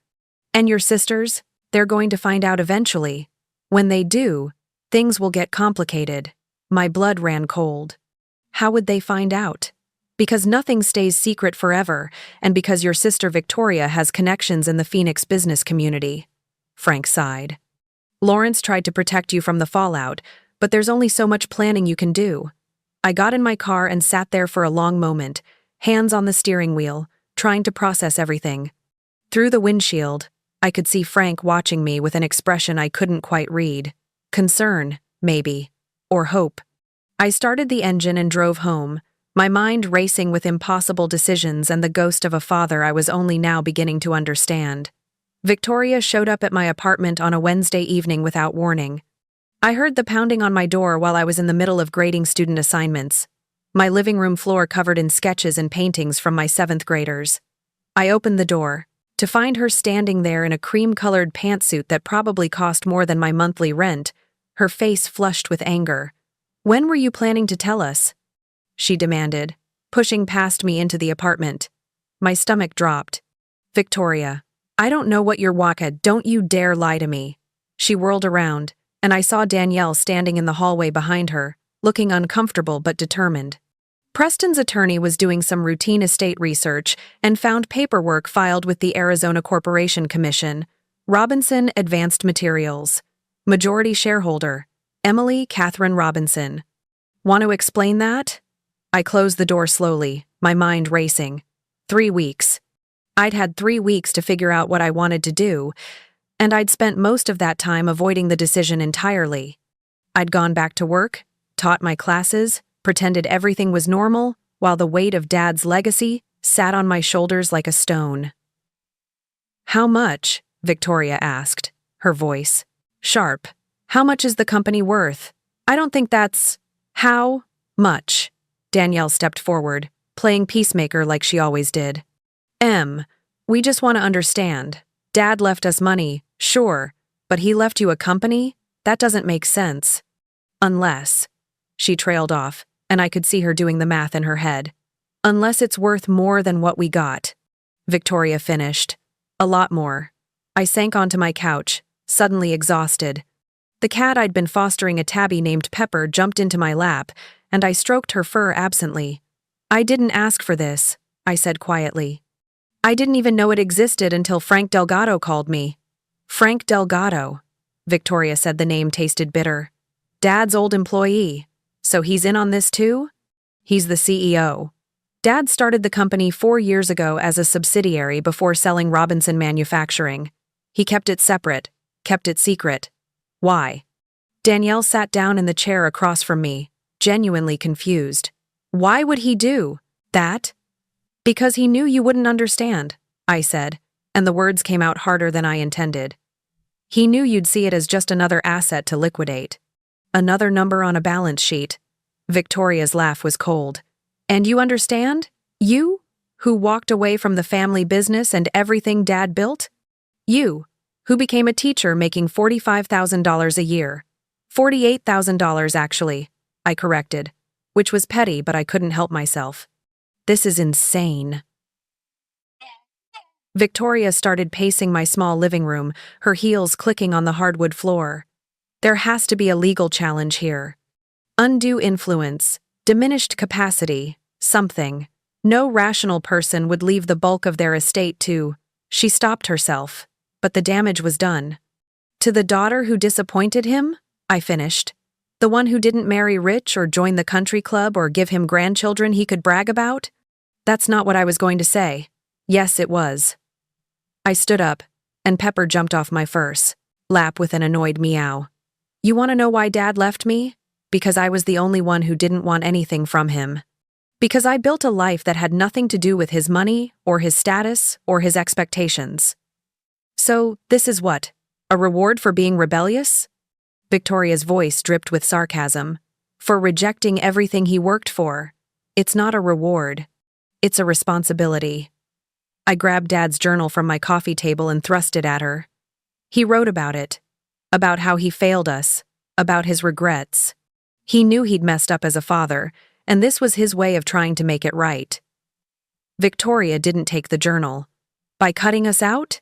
And your sisters? They're going to find out eventually. When they do, things will get complicated." My blood ran cold. How would they find out? Because nothing stays secret forever, and because your sister Victoria has connections in the Phoenix business community. Frank sighed. "Lawrence tried to protect you from the fallout, but there's only so much planning you can do." I got in my car and sat there for a long moment, hands on the steering wheel, trying to process everything. Through the windshield, I could see Frank watching me with an expression I couldn't quite read. Concern, maybe. Or hope. I started the engine and drove home, my mind racing with impossible decisions and the ghost of a father I was only now beginning to understand. Victoria showed up at my apartment on a Wednesday evening without warning. I heard the pounding on my door while I was in the middle of grading student assignments, my living room floor covered in sketches and paintings from my 7th graders. I opened the door, to find her standing there in a cream-colored pantsuit that probably cost more than my monthly rent, her face flushed with anger. "When were you planning to tell us?" she demanded, pushing past me into the apartment. My stomach dropped. "Victoria, I don't know what you're don't you dare lie to me." She whirled around, and I saw Danielle standing in the hallway behind her, looking uncomfortable but determined. Preston's attorney was doing some routine estate research and found paperwork filed with the Arizona Corporation Commission. Robinson Advanced Materials. Majority shareholder, Emily Catherine Robinson. "Want to explain that?" I closed the door slowly, my mind racing. 3 weeks. I'd had 3 weeks to figure out what I wanted to do, and I'd spent most of that time avoiding the decision entirely. I'd gone back to work, taught my classes, pretended everything was normal, while the weight of Dad's legacy sat on my shoulders like a stone. "How much?" Victoria asked, her voice sharp. "How much is the company worth? I don't think that's—" "How much?" Danielle stepped forward, playing peacemaker like she always did. We just want to understand. Dad left us money, sure, but he left you a company? That doesn't make sense. Unless—" She trailed off, and I could see her doing the math in her head. "Unless it's worth more than what we got." Victoria finished. "A lot more." I sank onto my couch, suddenly exhausted. The cat I'd been fostering, a tabby named Pepper, jumped into my lap, and I stroked her fur absently. "I didn't ask for this," I said quietly. "I didn't even know it existed until Frank Delgado called me." "Frank Delgado," Victoria said. The name tasted bitter. "Dad's old employee. So he's in on this too?" "He's the CEO. Dad started the company 4 years ago as a subsidiary before selling Robinson Manufacturing. He kept it separate, kept it secret. Why?" Danielle sat down in the chair across from me, genuinely confused. "Why would he do that?" "Because he knew you wouldn't understand," I said, and the words came out harder than I intended. "He knew you'd see it as just another asset to liquidate. Another number on a balance sheet." Victoria's laugh was cold. "And you understand? You, who walked away from the family business and everything Dad built? You, who became a teacher making $45,000 a year. $48,000 actually," I corrected, which was petty, but I couldn't help myself. "This is insane." Victoria started pacing my small living room, her heels clicking on the hardwood floor. "There has to be a legal challenge here. Undue influence, diminished capacity, something. No rational person would leave the bulk of their estate to—" She stopped herself, but the damage was done. "To the daughter who disappointed him?" I finished. "The one who didn't marry rich or join the country club or give him grandchildren he could brag about?" "That's not what I was going to say." "Yes, it was." I stood up, and Pepper jumped off my lap with an annoyed meow. "You want to know why Dad left me? Because I was the only one who didn't want anything from him. Because I built a life that had nothing to do with his money, or his status, or his expectations. So, this is what? A reward for being rebellious?" Victoria's voice dripped with sarcasm. "For rejecting everything he worked for. It's not a reward. It's a responsibility." I grabbed Dad's journal from my coffee table and thrust it at her. He wrote about it. About how he failed us. About his regrets. He knew he'd messed up as a father, and this was his way of trying to make it right. Victoria didn't take the journal. "By cutting us out?"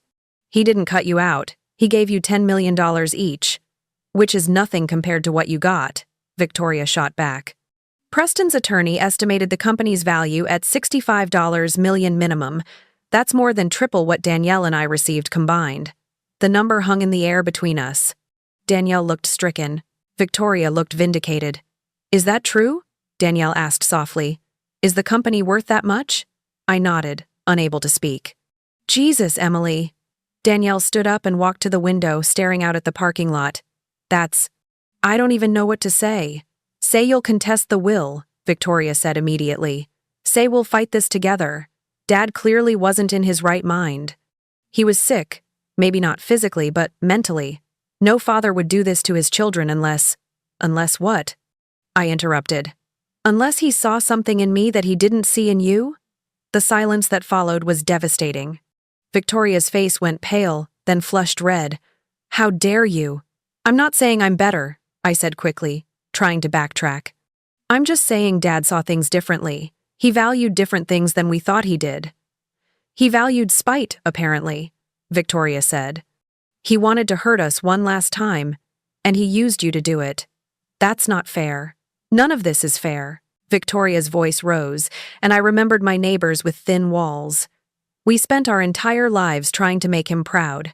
"He didn't cut you out. He gave you $10 million each. Which is nothing compared to what you got," Victoria shot back. "Preston's attorney estimated the company's value at $65 million minimum. That's more than triple what Danielle and I received combined. The number hung in the air between us." Danielle looked stricken. Victoria looked vindicated. "Is that true?" Danielle asked softly. "Is the company worth that much?" I nodded, unable to speak. "Jesus, Emily." Danielle stood up and walked to the window, staring out at the parking lot. I don't even know what to say." "Say you'll contest the will," Victoria said immediately. "Say we'll fight this together. Dad clearly wasn't in his right mind. He was sick, maybe not physically, but mentally. No father would do this to his children unless—" "Unless what?" I interrupted. "Unless he saw something in me that he didn't see in you?" The silence that followed was devastating. Victoria's face went pale, then flushed red. "How dare you?" "I'm not saying I'm better," I said quickly, trying to backtrack. "I'm just saying Dad saw things differently. He valued different things than we thought he did." "He valued spite, apparently," Victoria said. "He wanted to hurt us one last time, and he used you to do it. That's not fair. None of this is fair." Victoria's voice rose, and I remembered my neighbors with thin walls. We spent our entire lives trying to make him proud.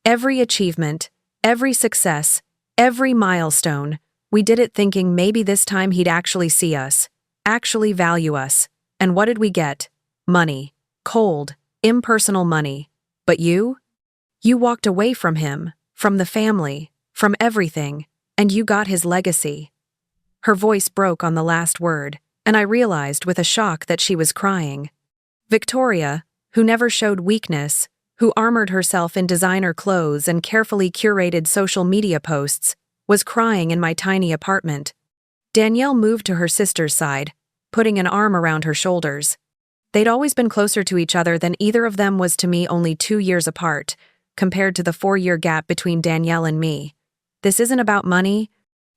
Every achievement, every success, every milestone, we did it thinking maybe this time he'd actually see us, actually value us. And what did we get? Money. Cold, Impersonal money. But you? You walked away from him, from the family, from everything, and you got his legacy. Her voice broke on the last word, and I realized with a shock that she was crying. Victoria, who never showed weakness, who armored herself in designer clothes and carefully curated social media posts, was crying in my tiny apartment. Danielle moved to her sister's side, putting an arm around her shoulders. They'd always been closer to each other than either of them was to me, only 2 years apart, compared to the 4-year gap between Danielle and me. This isn't about money,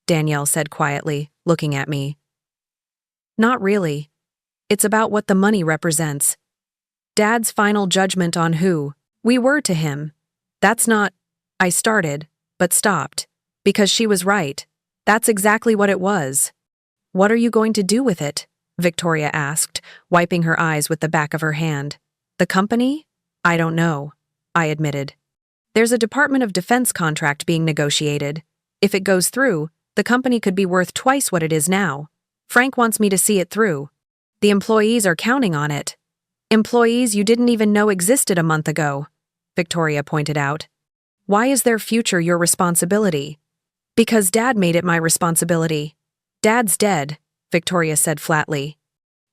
Danielle said quietly, looking at me. Not really. It's about what the money represents. Dad's final judgment on who we were to him. That's not, I started, but stopped. Because she was right. That's exactly what it was. What are you going to do with it? Victoria asked, wiping her eyes with the back of her hand. The company? I don't know, I admitted. There's a Department of Defense contract being negotiated. If it goes through, the company could be worth twice what it is now. Frank wants me to see it through. The employees are counting on it. Employees you didn't even know existed a month ago, Victoria pointed out. Why is their future your responsibility? Because Dad made it my responsibility. Dad's dead, Victoria said flatly.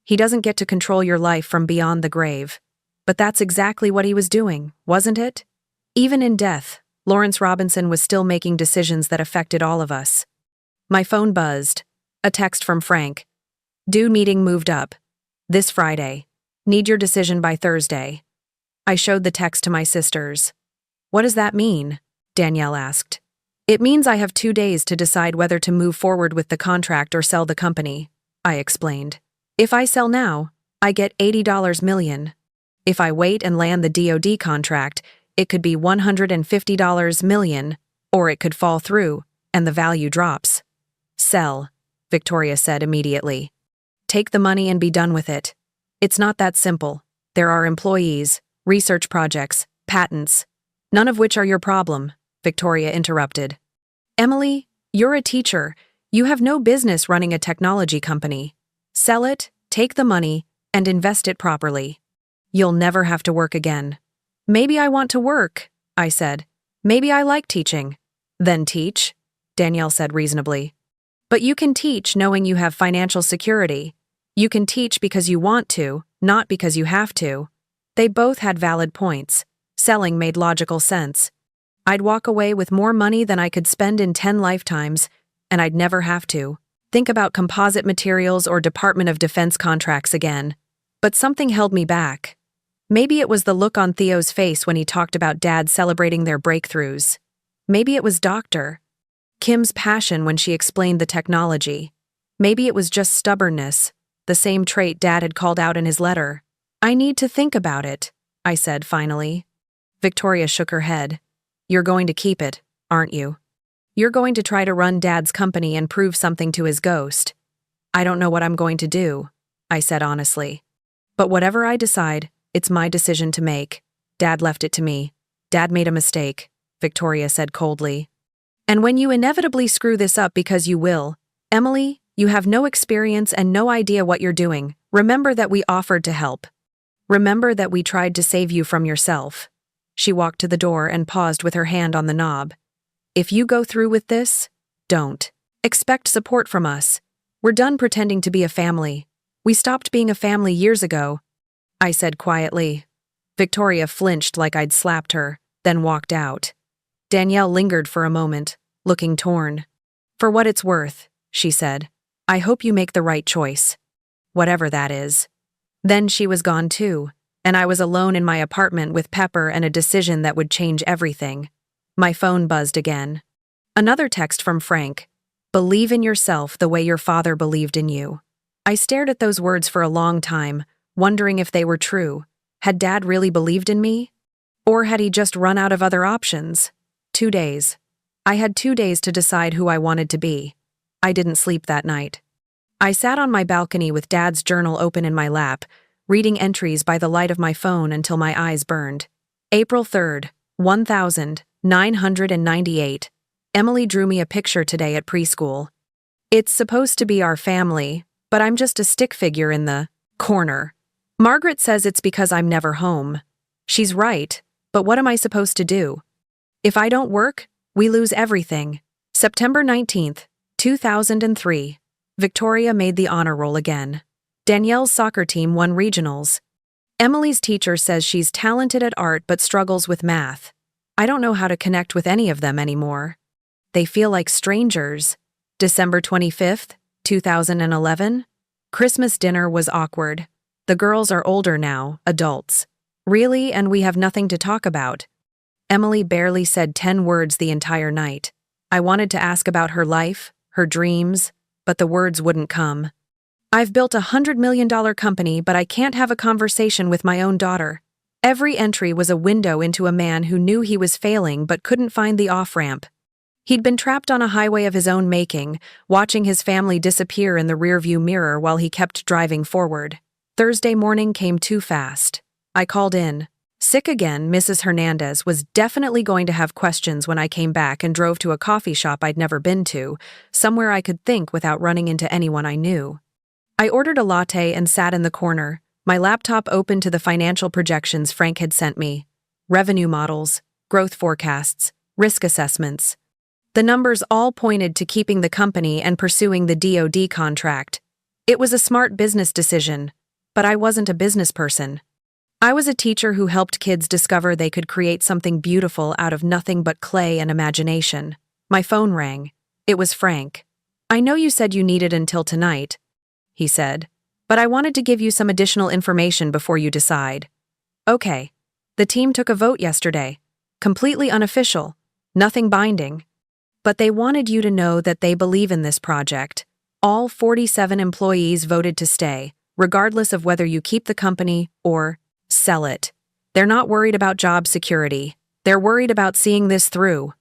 He doesn't get to control your life from beyond the grave. But that's exactly what he was doing, wasn't it? Even in death, Lawrence Robinson was still making decisions that affected all of us. My phone buzzed. A text from Frank. Due meeting moved up. This Friday. Need your decision by Thursday. I showed the text to my sisters. What does that mean? Danielle asked. It means I have 2 days to decide whether to move forward with the contract or sell the company, I explained. If I sell now, I get $80 million. If I wait and land the DoD contract, it could be $150 million, or it could fall through, and the value drops. Sell, Victoria said immediately. Take the money and be done with it. It's not that simple. There are employees, research projects, patents. None of which are your problem, Victoria interrupted. Emily, you're a teacher. You have no business running a technology company. Sell it, take the money, and invest it properly. You'll never have to work again. Maybe I want to work, I said. Maybe I like teaching. Then teach, Danielle said reasonably. But you can teach knowing you have financial security. You can teach because you want to, not because you have to. They both had valid points. Selling made logical sense. I'd walk away with more money than I could spend in 10 lifetimes, and I'd never have to think about composite materials or Department of Defense contracts again. But something held me back. Maybe it was the look on Theo's face when he talked about Dad celebrating their breakthroughs. Maybe it was Dr. Kim's passion when she explained the technology. Maybe it was just stubbornness, the same trait Dad had called out in his letter. I need to think about it, I said finally. Victoria shook her head. You're going to keep it, aren't you? You're going to try to run Dad's company and prove something to his ghost. I don't know what I'm going to do, I said honestly. But whatever I decide, it's my decision to make. Dad left it to me. Dad made a mistake, Victoria said coldly. And when you inevitably screw this up, because you will, Emily, you have no experience and no idea what you're doing. Remember that we offered to help. Remember that we tried to save you from yourself. She walked to the door and paused with her hand on the knob. If you go through with this, don't expect support from us. We're done pretending to be a family. We stopped being a family years ago, I said quietly. Victoria flinched like I'd slapped her, then walked out. Danielle lingered for a moment, looking torn. For what it's worth, she said, I hope you make the right choice. Whatever that is. Then she was gone too, and I was alone in my apartment with Pepper and a decision that would change everything. My phone buzzed again. Another text from Frank. Believe in yourself the way your father believed in you. I stared at those words for a long time, wondering if they were true. Had Dad really believed in me? Or had he just run out of other options? 2 days. I had 2 days to decide who I wanted to be. I didn't sleep that night. I sat on my balcony with Dad's journal open in my lap, reading entries by the light of my phone until my eyes burned. April 3rd, 1998. Emily drew me a picture today at preschool. It's supposed to be our family, but I'm just a stick figure in the corner. Margaret says it's because I'm never home. She's right, but what am I supposed to do? If I don't work, we lose everything. September 19th, 2003. Victoria made the honor roll again. Danielle's soccer team won regionals. Emily's teacher says she's talented at art but struggles with math. I don't know how to connect with any of them anymore. They feel like strangers. December 25th, 2011. Christmas dinner was awkward. The girls are older now, adults. Really, and we have nothing to talk about. Emily barely said 10 words the entire night. I wanted to ask about her life, her dreams, but the words wouldn't come. I've built a $100 million company, but I can't have a conversation with my own daughter. Every entry was a window into a man who knew he was failing but couldn't find the off-ramp. He'd been trapped on a highway of his own making, watching his family disappear in the rearview mirror while he kept driving forward. Thursday morning came too fast. I called in. Sick again, Mrs. Hernandez was definitely going to have questions when I came back and drove to a coffee shop I'd never been to, somewhere I could think without running into anyone I knew. I ordered a latte and sat in the corner, my laptop open to the financial projections Frank had sent me. Revenue models, growth forecasts, risk assessments. The numbers all pointed to keeping the company and pursuing the DoD contract. It was a smart business decision, but I wasn't a business person. I was a teacher who helped kids discover they could create something beautiful out of nothing but clay and imagination. My phone rang. It was Frank. I know you said you needed until tonight, he said, but I wanted to give you some additional information before you decide. Okay. The team took a vote yesterday. Completely unofficial. Nothing binding. But they wanted you to know that they believe in this project. All 47 employees voted to stay, regardless of whether you keep the company or sell it. They're not worried about job security. They're worried about seeing this through.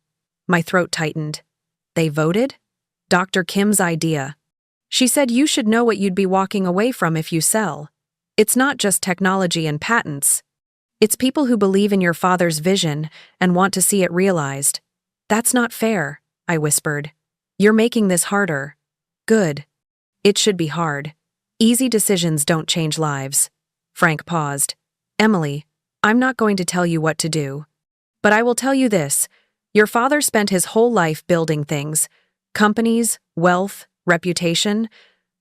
My throat tightened. They voted? Dr. Kim's idea. She said you should know what you'd be walking away from if you sell. It's not just technology and patents. It's people who believe in your father's vision and want to see it realized. That's not fair, I whispered. You're making this harder. Good. It should be hard. Easy decisions don't change lives. Frank paused. Emily, I'm not going to tell you what to do. But I will tell you this. Your father spent his whole life building things. Companies, wealth, reputation.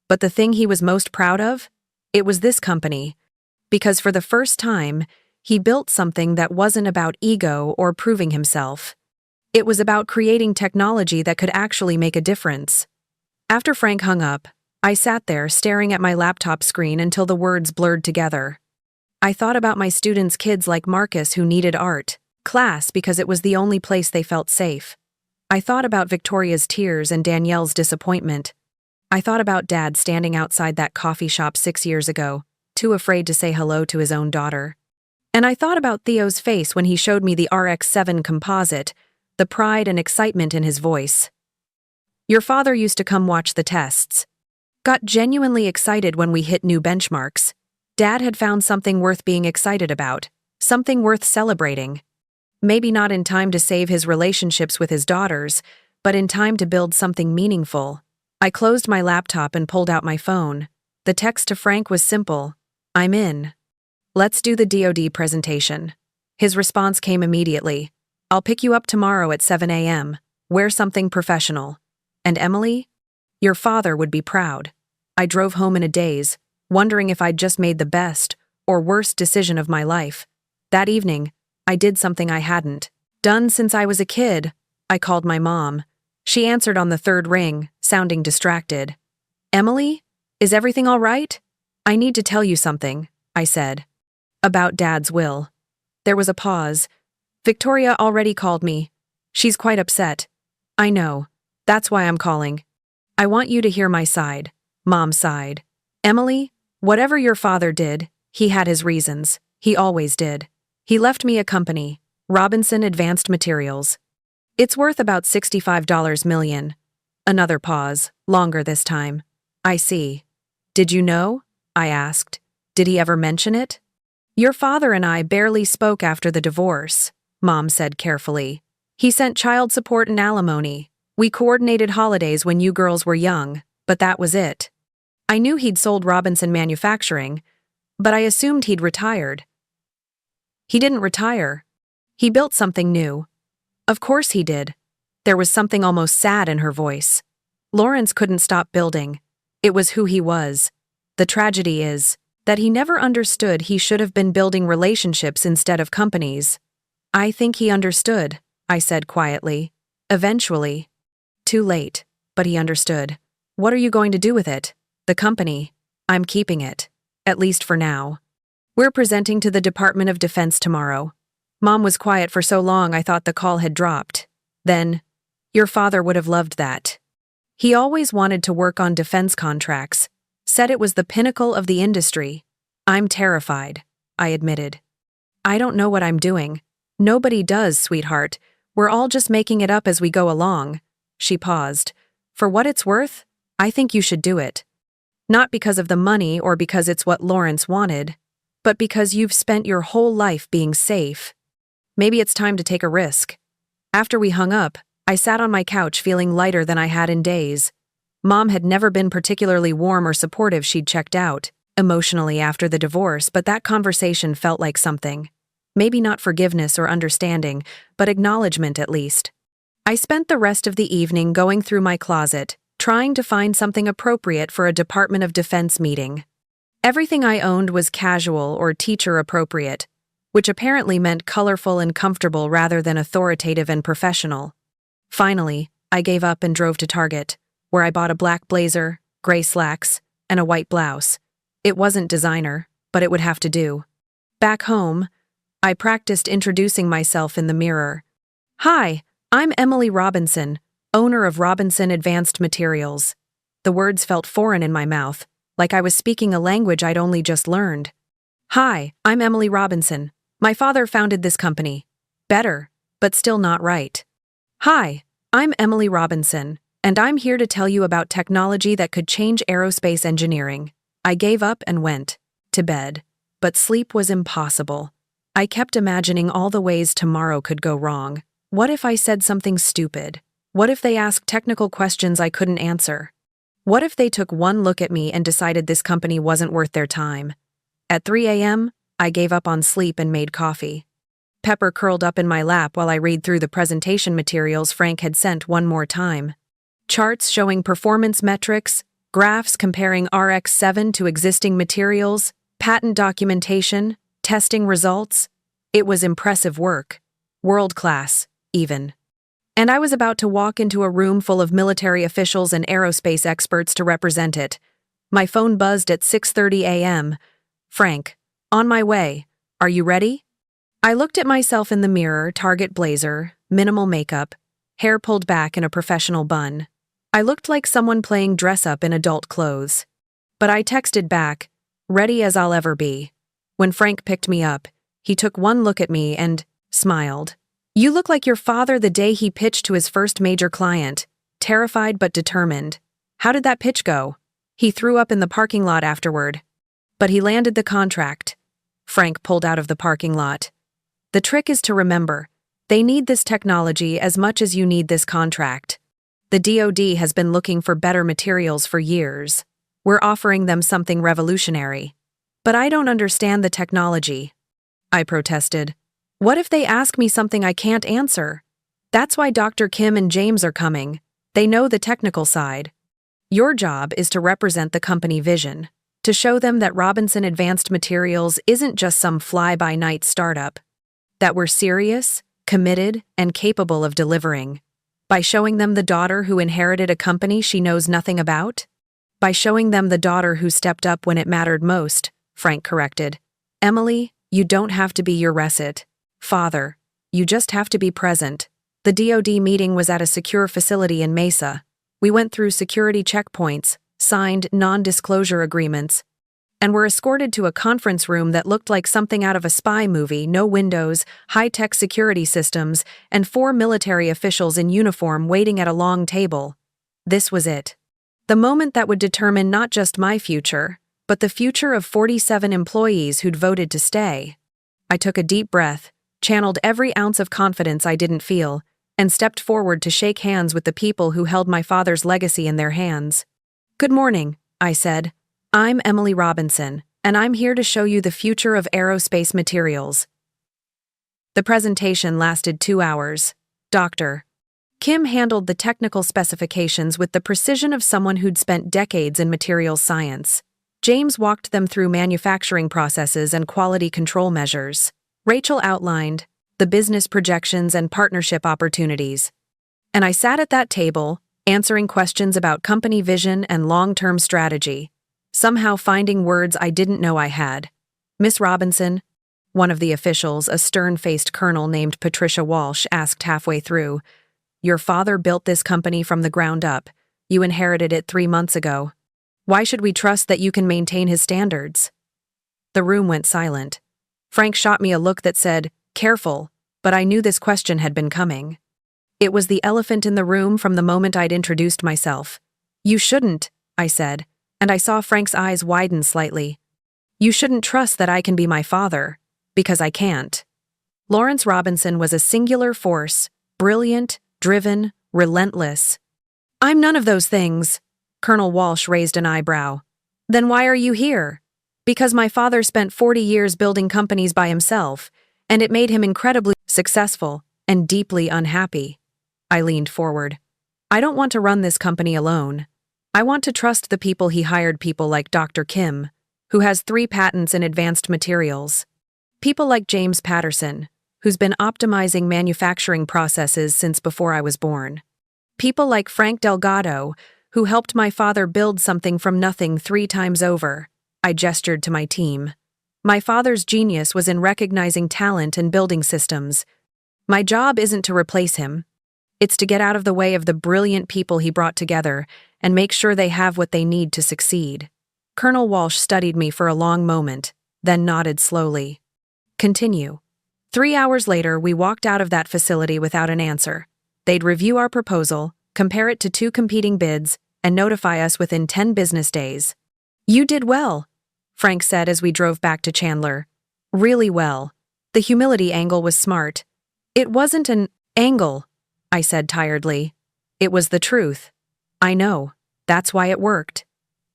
But the thing he was most proud of? It was this company. Because for the first time, he built something that wasn't about ego or proving himself. It was about creating technology that could actually make a difference. After Frank hung up, I sat there staring at my laptop screen until the words blurred together. I thought about my students' kids like Marcus who needed art class because it was the only place they felt safe. I thought about Victoria's tears and Danielle's disappointment. I thought about Dad standing outside that coffee shop 6 years ago, too afraid to say hello to his own daughter. And I thought about Theo's face when he showed me the RX-7 composite, the pride and excitement in his voice. Your father used to come watch the tests. Got genuinely excited when we hit new benchmarks. Dad had found something worth being excited about, something worth celebrating. Maybe not in time to save his relationships with his daughters, but in time to build something meaningful. I closed my laptop and pulled out my phone. The text to Frank was simple. I'm in. Let's do the DoD presentation. His response came immediately. I'll pick you up tomorrow at 7 a.m. Wear something professional. And Emily? Your father would be proud. I drove home in a daze, wondering if I'd just made the best or worst decision of my life. That evening, I did something I hadn't done since I was a kid. I called my mom. She answered on the third ring, sounding distracted. Emily? Is everything all right? I need to tell you something, I said. About Dad's will. There was a pause. Victoria already called me. She's quite upset. I know. That's why I'm calling. I want you to hear my side. Mom sighed. Emily, whatever your father did, he had his reasons. He always did. He left me a company, Robinson Advanced Materials. It's worth about $65 million. Another pause, longer this time. I see. Did you know? I asked. Did he ever mention it? Your father and I barely spoke after the divorce, Mom said carefully. He sent child support and alimony. We coordinated holidays when you girls were young, but that was it. I knew he'd sold Robinson Manufacturing, but I assumed he'd retired. He didn't retire. He built something new. Of course he did. There was something almost sad in her voice. Lawrence couldn't stop building. It was who he was. The tragedy is that he never understood he should have been building relationships instead of companies. I think he understood, I said quietly. Eventually. Too late, but he understood. What are you going to do with it? The company. I'm keeping it. At least for now. We're presenting to the Department of Defense tomorrow. Mom was quiet for so long I thought the call had dropped. Then, your father would have loved that. He always wanted to work on defense contracts, said it was the pinnacle of the industry. I'm terrified, I admitted. I don't know what I'm doing. Nobody does, sweetheart. We're all just making it up as we go along. She paused. For what it's worth, I think you should do it. Not because of the money or because it's what Lawrence wanted, but because you've spent your whole life being safe. Maybe it's time to take a risk. After we hung up, I sat on my couch feeling lighter than I had in days. Mom had never been particularly warm or supportive. She'd checked out emotionally after the divorce, but that conversation felt like something. Maybe not forgiveness or understanding, but acknowledgement at least. I spent the rest of the evening going through my closet, trying to find something appropriate for a Department of Defense meeting. Everything I owned was casual or teacher appropriate, which apparently meant colorful and comfortable rather than authoritative and professional. Finally, I gave up and drove to Target, where I bought a black blazer, gray slacks, and a white blouse. It wasn't designer, but it would have to do. Back home, I practiced introducing myself in the mirror. Hi, I'm Emily Robinson, owner of Robinson Advanced Materials. The words felt foreign in my mouth, like I was speaking a language I'd only just learned. Hi, I'm Emily Robinson. My father founded this company. Better, but still not right. Hi, I'm Emily Robinson, and I'm here to tell you about technology that could change aerospace engineering. I gave up and went to bed, but sleep was impossible. I kept imagining all the ways tomorrow could go wrong. What if I said something stupid? What if they asked technical questions I couldn't answer? What if they took one look at me and decided this company wasn't worth their time? At 3 a.m., I gave up on sleep and made coffee. Pepper curled up in my lap while I read through the presentation materials Frank had sent one more time. Charts showing performance metrics, graphs comparing RX-7 to existing materials, patent documentation, testing results. It was impressive work. World-class, even. And I was about to walk into a room full of military officials and aerospace experts to represent it. My phone buzzed at 6:30 a.m. Frank, on my way. Are you ready? I looked at myself in the mirror, Target blazer, minimal makeup, hair pulled back in a professional bun. I looked like someone playing dress-up in adult clothes. But I texted back, ready as I'll ever be. When Frank picked me up, he took one look at me and smiled. You look like your father the day he pitched to his first major client, terrified but determined. How did that pitch go? He threw up in the parking lot afterward. But he landed the contract. Frank pulled out of the parking lot. The trick is to remember, they need this technology as much as you need this contract. The DoD has been looking for better materials for years. We're offering them something revolutionary. But I don't understand the technology. I protested. What if they ask me something I can't answer? That's why Dr. Kim and James are coming. They know the technical side. Your job is to represent the company vision, to show them that Robinson Advanced Materials isn't just some fly-by-night startup, that we're serious, committed, and capable of delivering. By showing them the daughter who inherited a company she knows nothing about? By showing them the daughter who stepped up when it mattered most, Frank corrected. Emily, you don't have to be your recit. Father, you just have to be present. The DoD meeting was at a secure facility in Mesa. We went through security checkpoints, signed non-disclosure agreements, and were escorted to a conference room that looked like something out of a spy movie, no windows, high-tech security systems, and 4 military officials in uniform waiting at a long table. This was it. The moment that would determine not just my future, but the future of 47 employees who'd voted to stay. I took a deep breath, channeled every ounce of confidence I didn't feel, and stepped forward to shake hands with the people who held my father's legacy in their hands. Good morning, I said. I'm Emily Robinson, and I'm here to show you the future of aerospace materials. The presentation lasted 2 hours. Dr. Kim handled the technical specifications with the precision of someone who'd spent decades in materials science. James walked them through manufacturing processes and quality control measures. Rachel outlined the business projections and partnership opportunities. And I sat at that table, answering questions about company vision and long-term strategy, somehow finding words I didn't know I had. Miss Robinson, one of the officials, a stern-faced colonel named Patricia Walsh, asked halfway through, "Your father built this company from the ground up. You inherited it 3 months ago. Why should we trust that you can maintain his standards?" The room went silent. Frank shot me a look that said, "Careful," but I knew this question had been coming. It was the elephant in the room from the moment I'd introduced myself. "You shouldn't," I said, and I saw Frank's eyes widen slightly. "You shouldn't trust that I can be my father, because I can't." Lawrence Robinson was a singular force, brilliant, driven, relentless. "I'm none of those things." Colonel Walsh raised an eyebrow. "Then why are you here?" "Because my father spent 40 years building companies by himself, and it made him incredibly successful and deeply unhappy." I leaned forward. "I don't want to run this company alone. I want to trust the people he hired, people like Dr. Kim, who has 3 patents in advanced materials. People like James Patterson, who's been optimizing manufacturing processes since before I was born. People like Frank Delgado, who helped my father build something from nothing 3 times over." I gestured to my team. "My father's genius was in recognizing talent and building systems. My job isn't to replace him. It's to get out of the way of the brilliant people he brought together and make sure they have what they need to succeed." Colonel Walsh studied me for a long moment, then nodded slowly. "Continue." 3 hours later, we walked out of that facility without an answer. They'd review our proposal, compare it to 2 competing bids, and notify us within 10 business days. "You did well," Frank said as we drove back to Chandler. "Really well. The humility angle was smart." "It wasn't an angle," I said tiredly. "It was the truth." "I know. That's why it worked."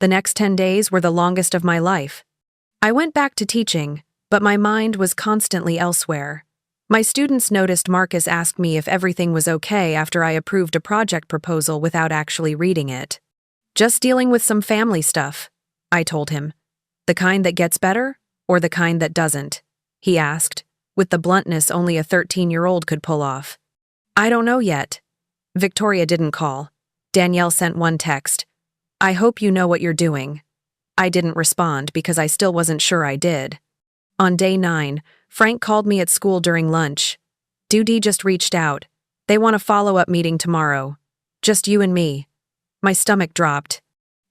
The next 10 days were the longest of my life. I went back to teaching, but my mind was constantly elsewhere. My students noticed Marcus asked me if everything was okay after I approved a project proposal without actually reading it. "Just dealing with some family stuff," I told him. "The kind that gets better, or the kind that doesn't?" he asked, with the bluntness only a 13-year-old could pull off. "I don't know yet." Victoria didn't call. Danielle sent one text. "I hope you know what you're doing." I didn't respond because I still wasn't sure I did. On day 9, Frank called me at school during lunch. "Dudi just reached out. They want a follow-up meeting tomorrow. Just you and me." My stomach dropped.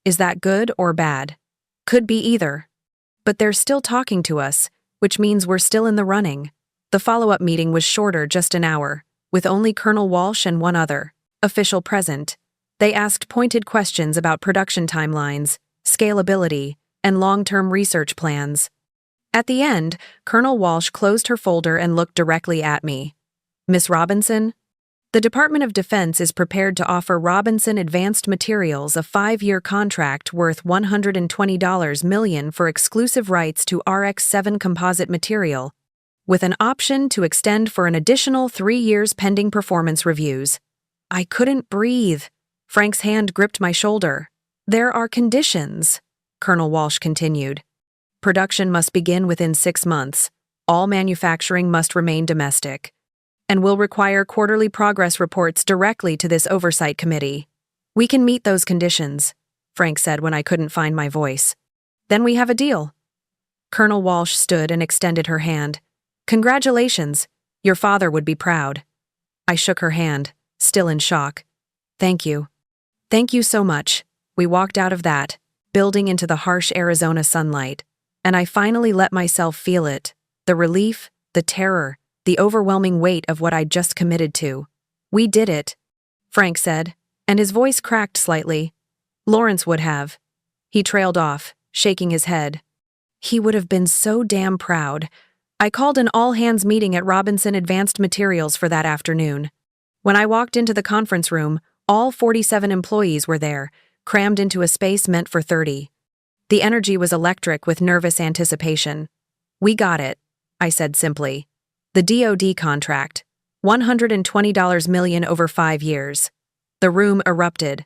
Is that good or bad? Could be either. But they're still talking to us, which means we're still in the running. The follow-up meeting was shorter, just an hour, with only Colonel Walsh and one other official present. They asked pointed questions about production timelines, scalability, and long-term research plans. At the end, Colonel Walsh closed her folder and looked directly at me. "Miss Robinson, the Department of Defense is prepared to offer Robinson Advanced Materials a 5-year contract worth $120 million for exclusive rights to RX-7 composite material, with an option to extend for an additional 3 years pending performance reviews." I couldn't breathe. Frank's hand gripped my shoulder. "There are conditions," Colonel Walsh continued. "Production must begin within 6 months. All manufacturing must remain domestic. And will require quarterly progress reports directly to this oversight committee. We can meet those conditions," Frank said when I couldn't find my voice. "Then we have a deal." Colonel Walsh stood and extended her hand. "Congratulations. Your father would be proud." I shook her hand, still in shock. "Thank you. Thank you so much." We walked out of that building into the harsh Arizona sunlight, and I finally let myself feel it, the relief, the terror, the overwhelming weight of what I'd just committed to. "We did it," Frank said, and his voice cracked slightly. "Lawrence would have." He trailed off, shaking his head. He would have been so damn proud. I called an all-hands meeting at Robinson Advanced Materials for that afternoon. When I walked into the conference room, all 47 employees were there, crammed into a space meant for 30. The energy was electric with nervous anticipation. "We got it," I said simply. The DoD contract. $120 million over 5 years. The room erupted.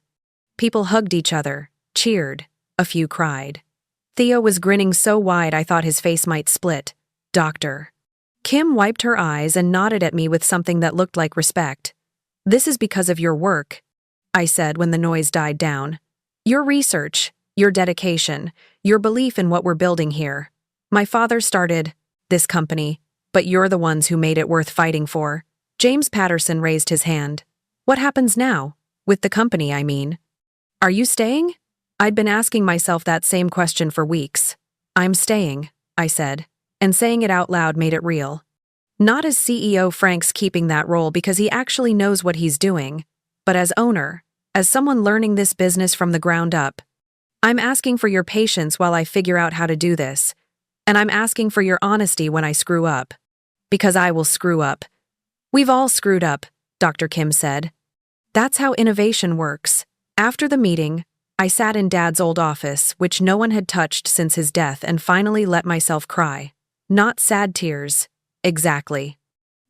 People hugged each other, cheered, a few cried. Theo was grinning so wide I thought his face might split. Doctor. Kim wiped her eyes and nodded at me with something that looked like respect. This is because of your work, I said when the noise died down. Your research, your dedication, your belief in what we're building here. My father started this company, but you're the ones who made it worth fighting for. James Patterson raised his hand. What happens now? With the company, I mean. Are you staying? I'd been asking myself that same question for weeks. I'm staying, I said, and saying it out loud made it real. Not as CEO, Frank's keeping that role because he actually knows what he's doing, but as owner, as someone learning this business from the ground up. I'm asking for your patience while I figure out how to do this, and I'm asking for your honesty when I screw up. Because I will screw up. We've all screwed up, Dr. Kim said. That's how innovation works. After the meeting, I sat in Dad's old office, which no one had touched since his death, and finally let myself cry. Not sad tears. Exactly.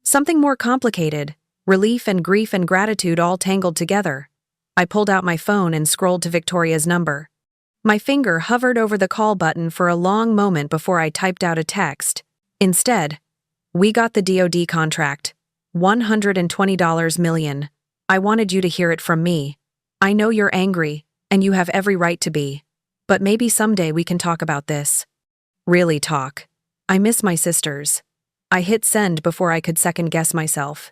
Something more complicated. Relief and grief and gratitude all tangled together. I pulled out my phone and scrolled to Victoria's number. My finger hovered over the call button for a long moment before I typed out a text. Instead, we got the DoD contract. $120 million. I wanted you to hear it from me. I know you're angry, and you have every right to be. But maybe someday we can talk about this. Really talk. I miss my sisters. I hit send before I could second-guess myself.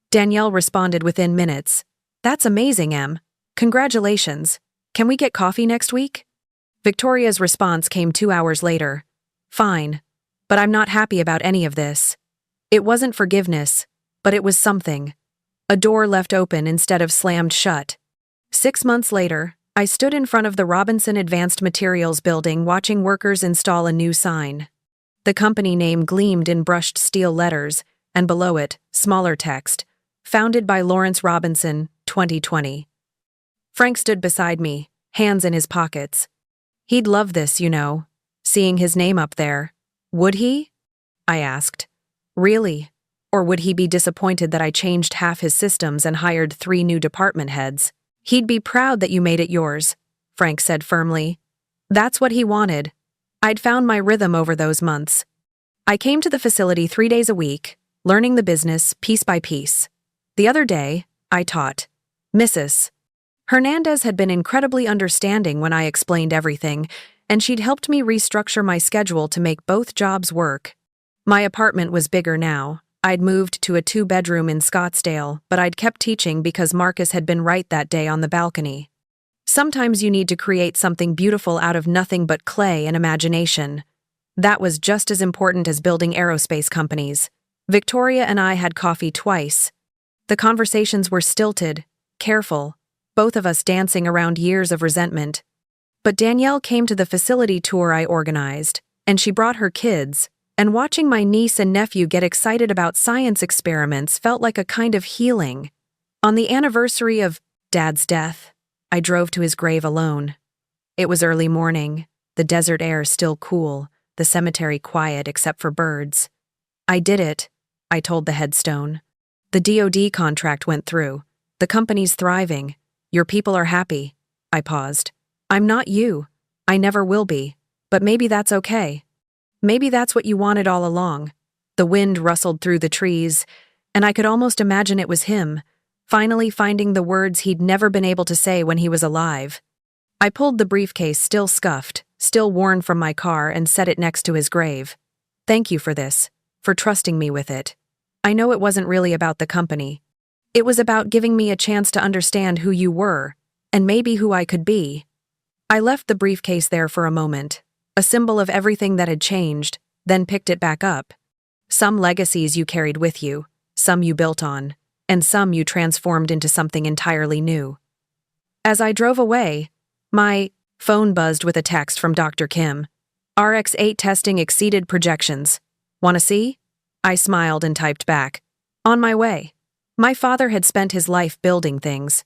Danielle responded within minutes. That's amazing, Em. Congratulations. Can we get coffee next week? Victoria's response came 2 hours later. Fine. But I'm not happy about any of this. It wasn't forgiveness, but it was something. A door left open instead of slammed shut. 6 months later, I stood in front of the Robinson Advanced Materials building watching workers install a new sign. The company name gleamed in brushed steel letters, and below it, smaller text, founded by Lawrence Robinson, 2020. Frank stood beside me, hands in his pockets. He'd love this, you know, seeing his name up there. Would he? I asked. Really? Or would he be disappointed that I changed half his systems and hired 3 new department heads? He'd be proud that you made it yours, Frank said firmly. That's what he wanted. I'd found my rhythm over those months. I came to the facility 3 days a week, learning the business piece by piece. The other day, I taught. Mrs. Hernandez had been incredibly understanding when I explained everything, and she'd helped me restructure my schedule to make both jobs work. My apartment was bigger now. I'd moved to a 2-bedroom in Scottsdale, but I'd kept teaching because Marcus had been right that day on the balcony. Sometimes you need to create something beautiful out of nothing but clay and imagination. That was just as important as building aerospace companies. Victoria and I had coffee twice. The conversations were stilted, careful, both of us dancing around years of resentment. But Danielle came to the facility tour I organized, and she brought her kids, and watching my niece and nephew get excited about science experiments felt like a kind of healing. On the anniversary of Dad's death, I drove to his grave alone. It was early morning, the desert air still cool, the cemetery quiet except for birds. I did it, I told the headstone. The DoD contract went through. The company's thriving. Your people are happy. I paused. I'm not you. I never will be. But maybe that's okay. Maybe that's what you wanted all along. The wind rustled through the trees, and I could almost imagine it was him, finally finding the words he'd never been able to say when he was alive. I pulled the briefcase, still scuffed, still worn, from my car and set it next to his grave. Thank you for this, for trusting me with it. I know it wasn't really about the company. It was about giving me a chance to understand who you were, and maybe who I could be. I left the briefcase there for a moment, a symbol of everything that had changed, then picked it back up. Some legacies you carried with you, some you built on, and some you transformed into something entirely new. As I drove away, my phone buzzed with a text from Dr. Kim. RX-8 testing exceeded projections. Want to see? I smiled and typed back. On my way. My father had spent his life building things.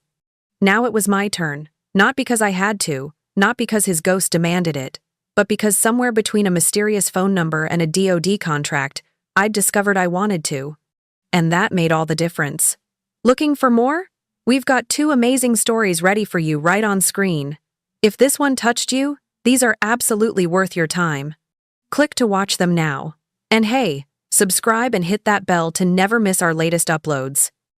Now it was my turn, not because I had to, not because his ghost demanded it, but because somewhere between a mysterious phone number and a DoD contract, I'd discovered I wanted to. And that made all the difference. Looking for more? We've got 2 amazing stories ready for you right on screen. If this one touched you, these are absolutely worth your time. Click to watch them now. And hey, subscribe and hit that bell to never miss our latest uploads.